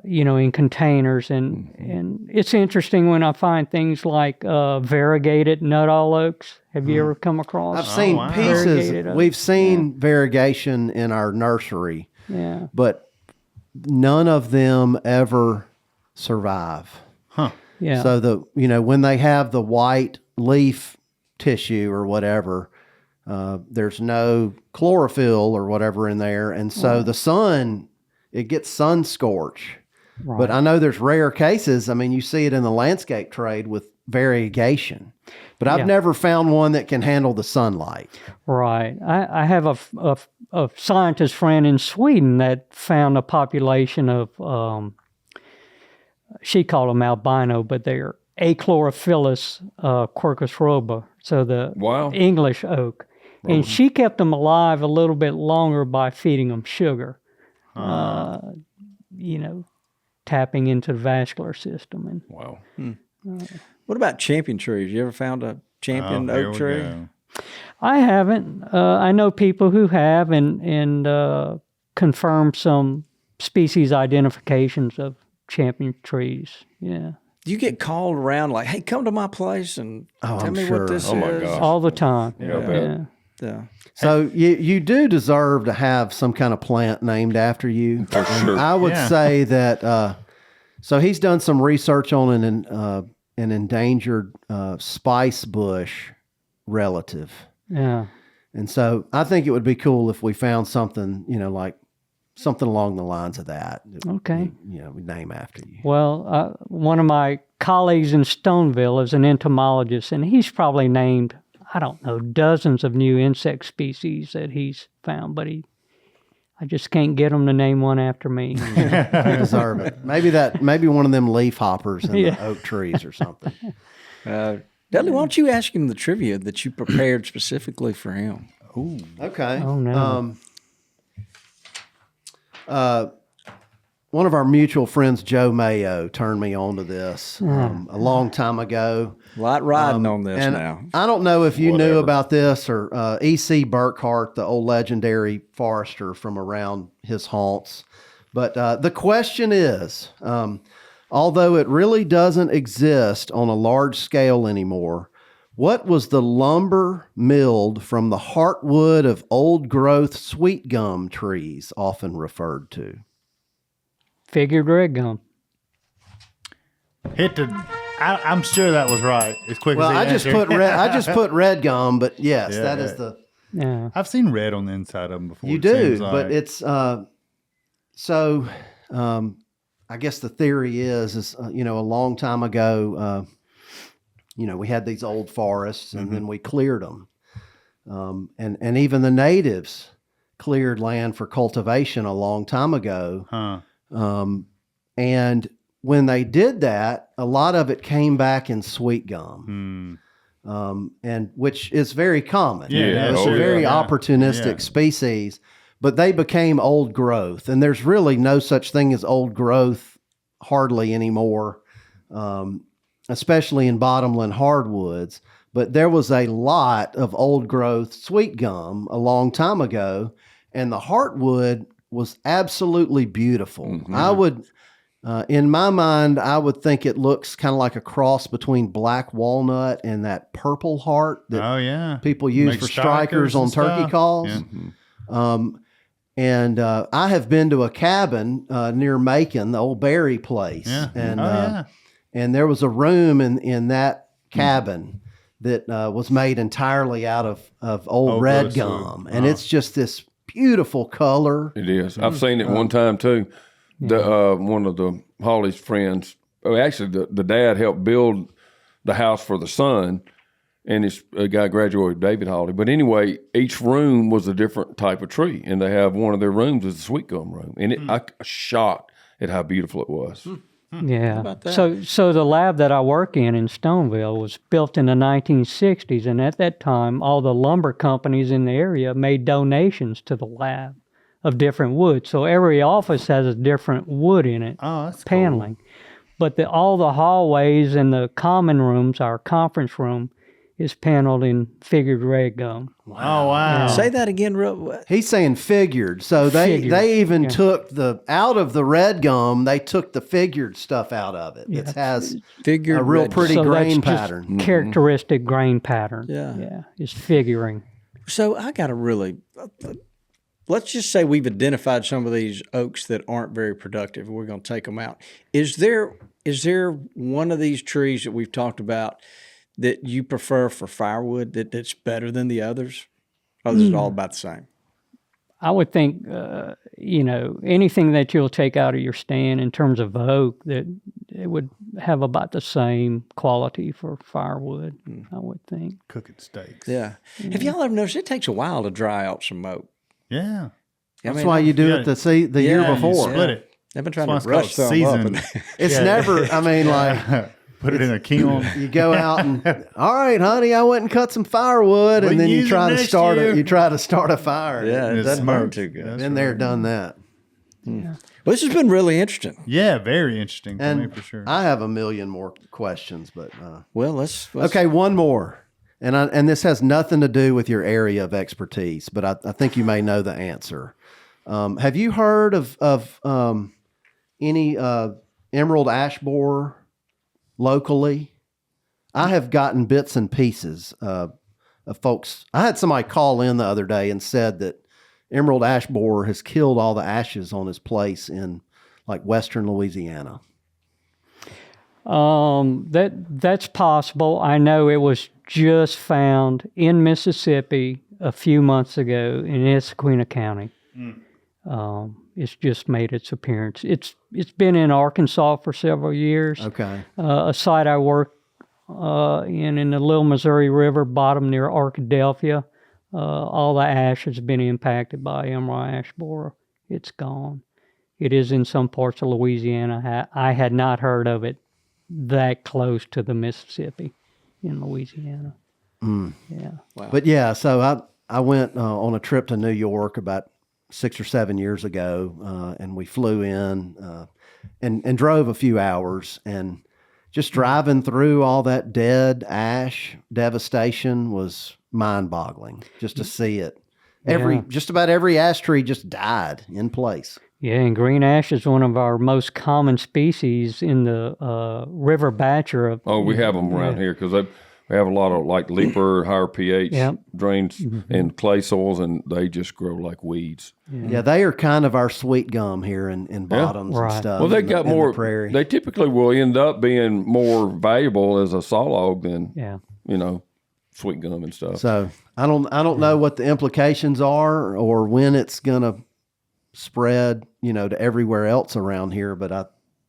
in containers. And it's interesting when I find things like variegated nut-all oaks. Have you ever come across? I've seen pieces. Variegated oaks. We've seen variegation in our nursery, Yeah. but none of them ever survive. Yeah. So when they have the white leaf tissue or whatever, there's no chlorophyll or whatever in there, and so the sun, it gets sun scorch. Right. But I know there's rare cases. I mean, you see it in the landscape trade with variegation, but I've never found one that can handle the sunlight. Right. I have a scientist friend in Sweden that found a population of, she called them albino, but they're Achlorophyllus quercus roba, so the English oak. And she kept them alive a little bit longer by feeding them sugar, tapping into the vascular system. And wow. What about champion trees? You ever found a champion oak tree? I haven't. I know people who have and confirmed some species identifications of champion trees. Yeah. You get called around like, "Hey, come to my place and tell I'm me sure. what this Oh, my is." gosh. All the time. Yeah, I bet. Yeah. So you do deserve to have some kind of plant named after you. For sure. I would Yeah. say that. So he's done some research on an endangered spice bush relative, Yeah. and so I think it would be cool if we found something, like something along the lines of that. Okay. We name after you. Well, one of my colleagues in Stoneville is an entomologist, and he's probably named, I don't know, dozens of new insect species that he's found, but I just can't get him to name one after me. You deserve it. Maybe one of them leaf hoppers in Yeah. the oak trees or something. Dudley, why don't you ask him the trivia that you prepared specifically for him? Okay. Oh, no. One of our mutual friends, Joe Mayo, turned me on to this a long time ago. Light riding on this And now. I don't know if you knew Whatever. about this or E.C. Burkhart, the old legendary forester from around his haunts. But the question is, although it really doesn't exist on a large scale anymore, what was the lumber milled from the heartwood of old growth sweet gum trees often referred to? Figured red gum. I'm sure that was right. As quick Well, as he I just answered. put red gum, but yes, Yeah, that is yeah. the Yeah. I've seen red on the inside of them before. you it do, seems but like. it's I guess the theory is a long time ago, we had these old forests and then we cleared them, and even the natives cleared land for cultivation a long time ago. Huh. And when they did that, a lot of it came back in sweet gum, and which is very common. Yeah, It's oh, a very yeah. opportunistic Yeah. species, but they became old growth, and there's really no such thing as old growth hardly anymore, especially in bottomland hardwoods. But there was a lot of old growth sweet gum a long time ago, and the heartwood was absolutely beautiful. I would, in my mind, I would think it looks kind of like a cross between black walnut and that purple heart that Oh yeah. people use Make for strikers on and turkey stuff. calls. Yeah. And I have been to a cabin near Macon, the old Berry place, Yeah. and Oh, yeah. and there was a room in that cabin that was made entirely out of old red growth gum, food. and it's just this beautiful color. It is. I've seen it one time too. One of the Holly's friends, actually the dad helped build the house for the son, and his guy graduated, David Holly. But anyway, each room was a different type of tree, and they have one of their rooms is the sweet gum room, and I was shocked at how beautiful it was. Yeah. about that? So the lab that I work in Stoneville was built in the 1960s, and at that time, all the lumber companies in the area made donations to the lab of different wood. So every office has a different wood in it, Oh, that's cool. paneling. But all the hallways and the common rooms, our conference room, is paneled in figured red gum. Oh wow. Say that again, real. He's saying figured. So Figured, they even yeah. took out of the red gum, they took the figured stuff out of it. It has Figured a real red. pretty So that's grain just pattern. Characteristic grain pattern. Yeah. Yeah. Is figuring. So I got to really, let's just say we've identified some of these oaks that aren't very productive, and we're going to take them out. Is there one of these trees that we've talked about that you prefer for firewood that's better than the others? Or is it all about the same? I would think, anything that you'll take out of your stand in terms of oak, that it would have about the same quality for firewood, I would think. Cooking steaks. Yeah. Have y'all ever noticed it takes a while to dry out some oak? Yeah. That's why you do it the year Yeah, before. you Split it. I've been trying That's to why rush it's called some up. seasoned. And, It's never, I mean, like, Put it in a kiln. you go out and, all right, honey, I went and cut some firewood, We and then you use it try to next start year. it. You try to start a fire. yeah, it It's doesn't burn smart. too good. That's Been there, done that. Well, this has been really interesting. Yeah, very interesting for me And for sure. I have a million more questions, but Well, let's okay, one more. and this has nothing to do with your area of expertise, but I think you may know the answer. Have you heard of any emerald ash borer locally? I have gotten bits and pieces of folks. I had somebody call in the other day and said that emerald ash borer has killed all the ashes on his place in like western Louisiana. That's possible. I know it was just found in Mississippi a few months ago in Essequibo County. It's just made its appearance. It's been in Arkansas for several years. Okay. A site I work in the Little Missouri River bottom near Arkadelphia. All the ash has been impacted by emerald ash borer. It's gone. It is in some parts of Louisiana. I had not heard of it that close to the Mississippi in Louisiana. Yeah. Wow. But yeah, so I went on a trip to New York about 6 or 7 years ago, and we flew in and drove a few hours, and just driving through all that dead ash devastation was mind-boggling just to see it. Just about every ash tree just died in place. Yeah, and green ash is one of our most common species in the river batcher. We have them around here because we have a lot of like leaper, higher pH drains and clay soils, and they just grow like weeds. Yeah, they are kind of our sweet gum here in bottoms and stuff. Well, they got more. The prairie. They typically will end up being more valuable as a sawlog than sweet gum and stuff. So I don't know what the implications are or when it's gonna spread, to everywhere else around here, but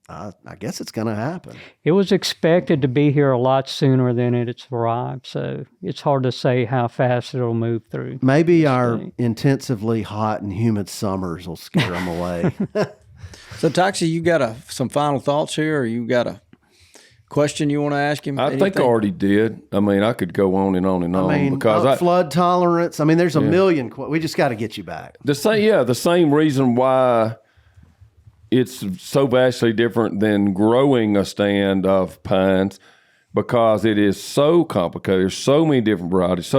I guess it's going to happen. It was expected to be here a lot sooner than it's arrived, so it's hard to say how fast it'll move through. Maybe our intensively hot and humid summers will scare them away. So, Toxie, you got some final thoughts here, or you got a question you want to ask him? I think I already did. I mean, I could go on and on and on because flood tolerance. There's a million. We just got to get you back. The same reason why it's so vastly different than growing a stand of pines, because it is so complicated. There's so many different varieties,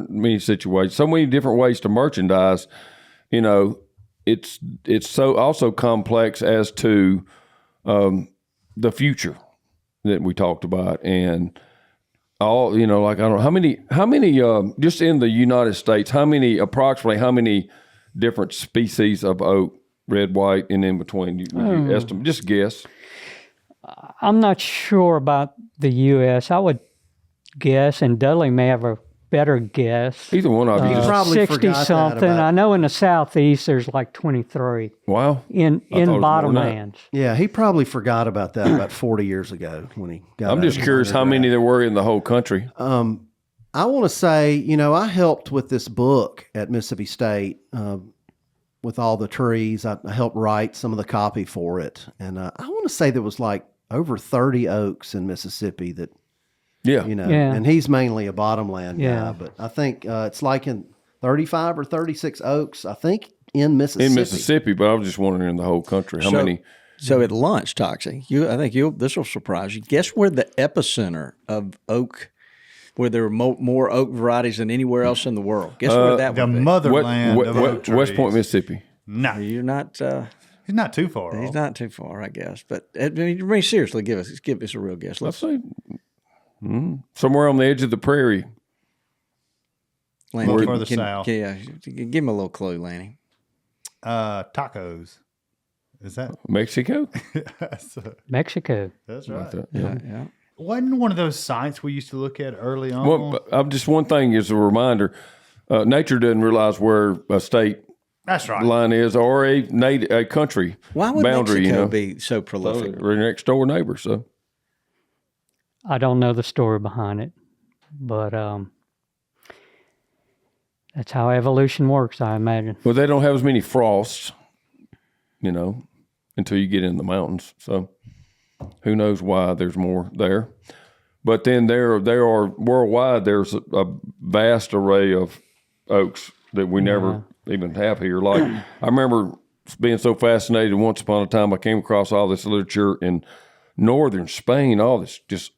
many situations, so many different ways to merchandise. It's so also complex as to the future that we talked about, and all, like, I don't know how many just in the United States, approximately how many different species of oak, red, white, and in between, you estimate, just guess. I'm not sure about the U.S. I would guess, and Dudley may have a better guess. Either one of you. Probably 60 something. I know in the southeast there's like 23. Wow. In bottomlands. Yeah, he probably forgot about that about 40 years ago when he got. I'm just curious how many there were in the whole country. I want to say, I helped with this book at Mississippi State with all the trees. I helped write some of the copy for it, and I want to say there was like over 30 oaks in Mississippi that. And he's mainly a bottomland guy, but I think it's like in 35 or 36 oaks, I think, in Mississippi. In Mississippi, but I was just wondering in the whole country how many. So at lunch, Toxie, I think this will surprise you. Guess where the epicenter of oak, where there were more oak varieties than anywhere else in the world? Guess where that would be? The motherland of oak trees. West Point, Mississippi. No, you're not. He's not too far. He's not too far, I guess. But seriously, give us a real guess. Let's say. Somewhere on the edge of the prairie. Lanny, further south. Yeah, give him a little clue, Lanny. Tacos. Is that Mexico? Mexico. That's right. Yeah. Wasn't one of those sites we used to look at early on? Well, just one thing is a reminder: nature doesn't realize where a state line is or a country Why would boundary. Mexico be so prolific? We're next door neighbors, so. I don't know the story behind it, but that's how evolution works, I imagine. Well, they don't have as many frosts, until you get in the mountains. So who knows why there's more there. But then there are worldwide, there's a vast array of oaks that we never even have here. Like, I remember being so fascinated once upon a time, I came across all this literature in northern Spain, all this just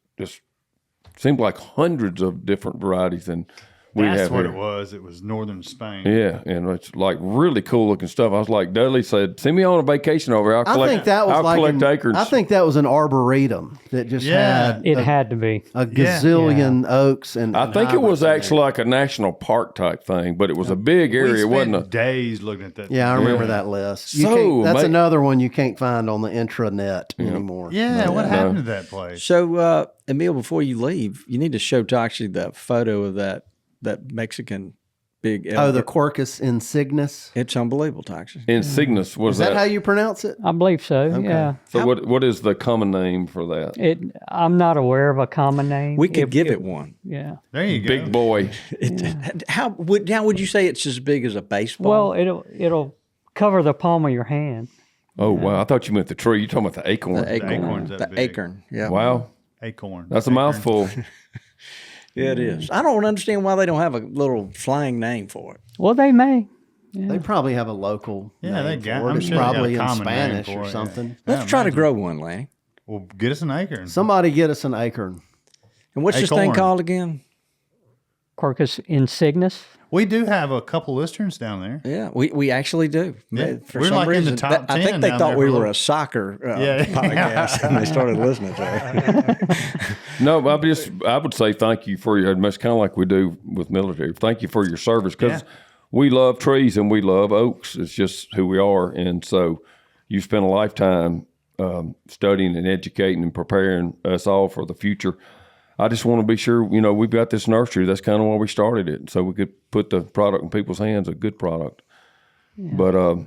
seemed like hundreds of different varieties than we That's have what here. it was. It was northern Spain. Yeah, and it's like really cool looking stuff. I was like, Dudley said, "Send me on a vacation over here. I'll collect, I think that was I'll like collect acorns." I think that was an arboretum that just Yeah. had It had to be. a gazillion oaks and. I think it was actually like a national park type thing, but it was a big area. We It wasn't spent a. days looking at that. Yeah, I thing. remember that list. You So, can't- that's mate- another one you can't find on the intranet anymore. Yeah, what happened to that place? So, Emil, before you leave, you need to show Toxie the photo of that Mexican big. Oh, the Quercus insignis. It's unbelievable, Toxie. Insignis was Is that how you pronounce it? I believe so. Yeah. So what is the common name for that? I'm not aware of a common name. We could give it one. Yeah. There you go. Big boy. How would you say it's as big as a baseball? Well, it'll cover the palm of your hand. Oh wow! I thought you meant the tree. You're talking about the acorn. the acorn. acorn's that The big. acorn. Yeah. Wow, Acorn. that's a mouthful. Yeah, it is. I don't understand why they don't have a little slang name for it. Well, they may. They probably have a local. Yeah, they name got. for it. I'm It's sure they got a probably in common name Spanish for or it, yeah. something. Let's try to grow one, Lanny. Well, get us an acorn. Somebody get us an acorn. And what's this thing Acorn. called again? Quercus insignis. We do have a couple listeners down there. Yeah, we actually do. Yeah. For We're some like in reason, the top I 10 think they down thought there we for were little- a soccer Yeah. podcast, and they started listening to it. No, I would say thank you for your. It's kind of like we do with military. Thank you for your service because Yeah. we love trees and we love oaks. It's just who we are, and so you spent a lifetime studying and educating and preparing us all for the future. I just want to be sure, we've got this nursery. That's kind of why we started it, so we could put the product in people's hands, a good product. Yeah. But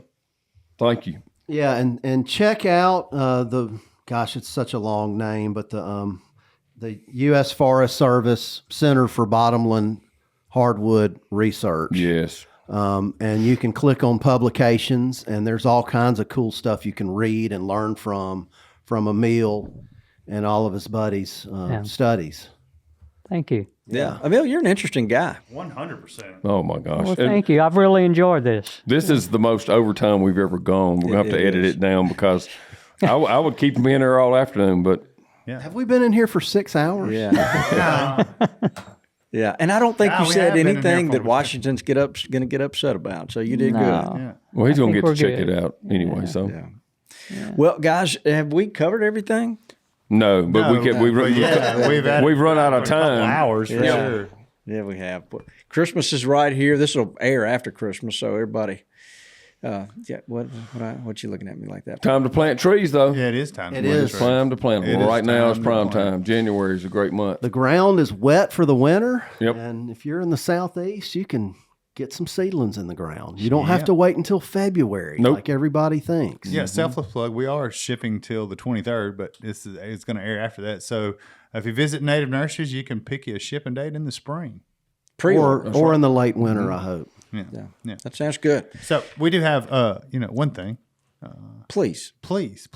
thank you. Yeah, and check out it's such a long name, but the U.S. Forest Service Center for Bottomland Hardwood Research. Yes. And you can click on publications, and there's all kinds of cool stuff you can read and learn from Emile and all of his buddies' studies. Thank you. Yeah, Emil, you're an interesting guy. 100%. Oh my gosh. Well, And thank you. I've really enjoyed this. this is the most overtime we've ever gone. We're going to have to edit it down because I would keep them in there all afternoon, but Have we been in here for 6 hours? Yeah, yeah. And I don't think Yeah, you we said have been in anything here that for- Washington's going to get upset about. So you did No. good. Yeah. well, he's going to think get to we're check good. it out anyway. So Yeah. Well, guys, have we covered everything? no, but we've run out of time. Hours for sure. Yeah, we have. But Christmas is right here. This will air after Christmas, so everybody. What you looking at me like that? Time to plant trees, though. Yeah, it is time. It to is. plant Time to plant It them. is Right now it's time to prime plant. time. January is a great month. The ground is wet for the winter. Yep. And if you're in the southeast, you can get some seedlings in the ground. You don't have to wait until February Nope. like everybody thinks. Yeah, selfless plug. We are shipping till the 23rd, but it's going to air after that. So if you visit Native Nurseries, you can pick you a shipping date in the spring. Or in the late winter, I hope. Yeah. That sounds good. So we do have, one thing. Please. Please.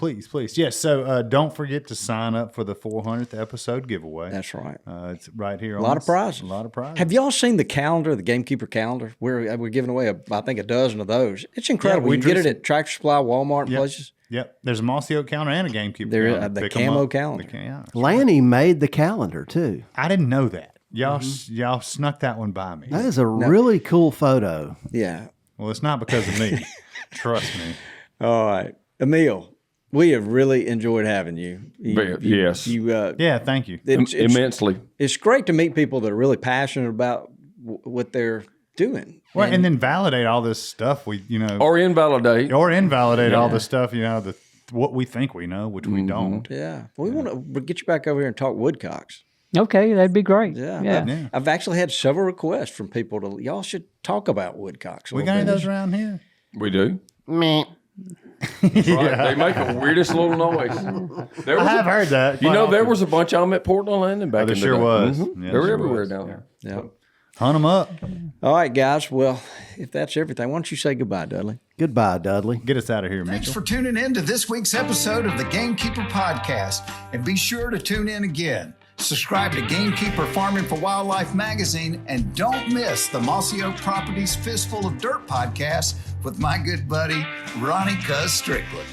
Yes. So don't forget to sign up for the 400th episode giveaway. That's right. It's right here. A lot of prizes. A lot of prizes. Have y'all seen the calendar, the Gamekeeper calendar? We're giving away, I think, a dozen of those. It's incredible. we You can get drew it at Tractor Supply, Walmart, and places. Yep. There's a Mossy Oak calendar and a Gamekeeper There is, calendar. the Pick 'em camo up. calendar. Yeah. Lanny made the calendar too. I didn't know that. Y'all snuck that one by me. That is a really cool photo. Yeah. Well, it's not because of me. Trust me. All right. Emil, we have really enjoyed having you. Yes. Yeah, thank you. Immensely. It's great to meet people that are really passionate about what they're doing. Well, and then validate all this stuff Or invalidate. or invalidate all the stuff, what we think we know, which we don't. Yeah. We want to get you back over here and talk woodcocks. Okay, that'd be great. Yeah. I've actually had several requests from people y'all should talk about woodcocks. We got any of those around here? We do. Meh. Right. They make the weirdest little noise. I have heard that. There was a bunch of them at Portland Landing back there in the sure day. was. Mhm. Yeah, They were sure everywhere was. down there. Yeah. Hunt them up. All right, guys. Well, if that's everything, why don't you say goodbye, Dudley? Goodbye, Dudley. Get us out of here, Thanks Mitchell. for tuning in to this week's episode of the Gamekeeper podcast. And be sure to tune in again. Subscribe to Gamekeeper Farming for Wildlife magazine and don't miss the Mossy Oak Properties Fistful of Dirt podcast with my good buddy, Ronnie Cuz Strickland.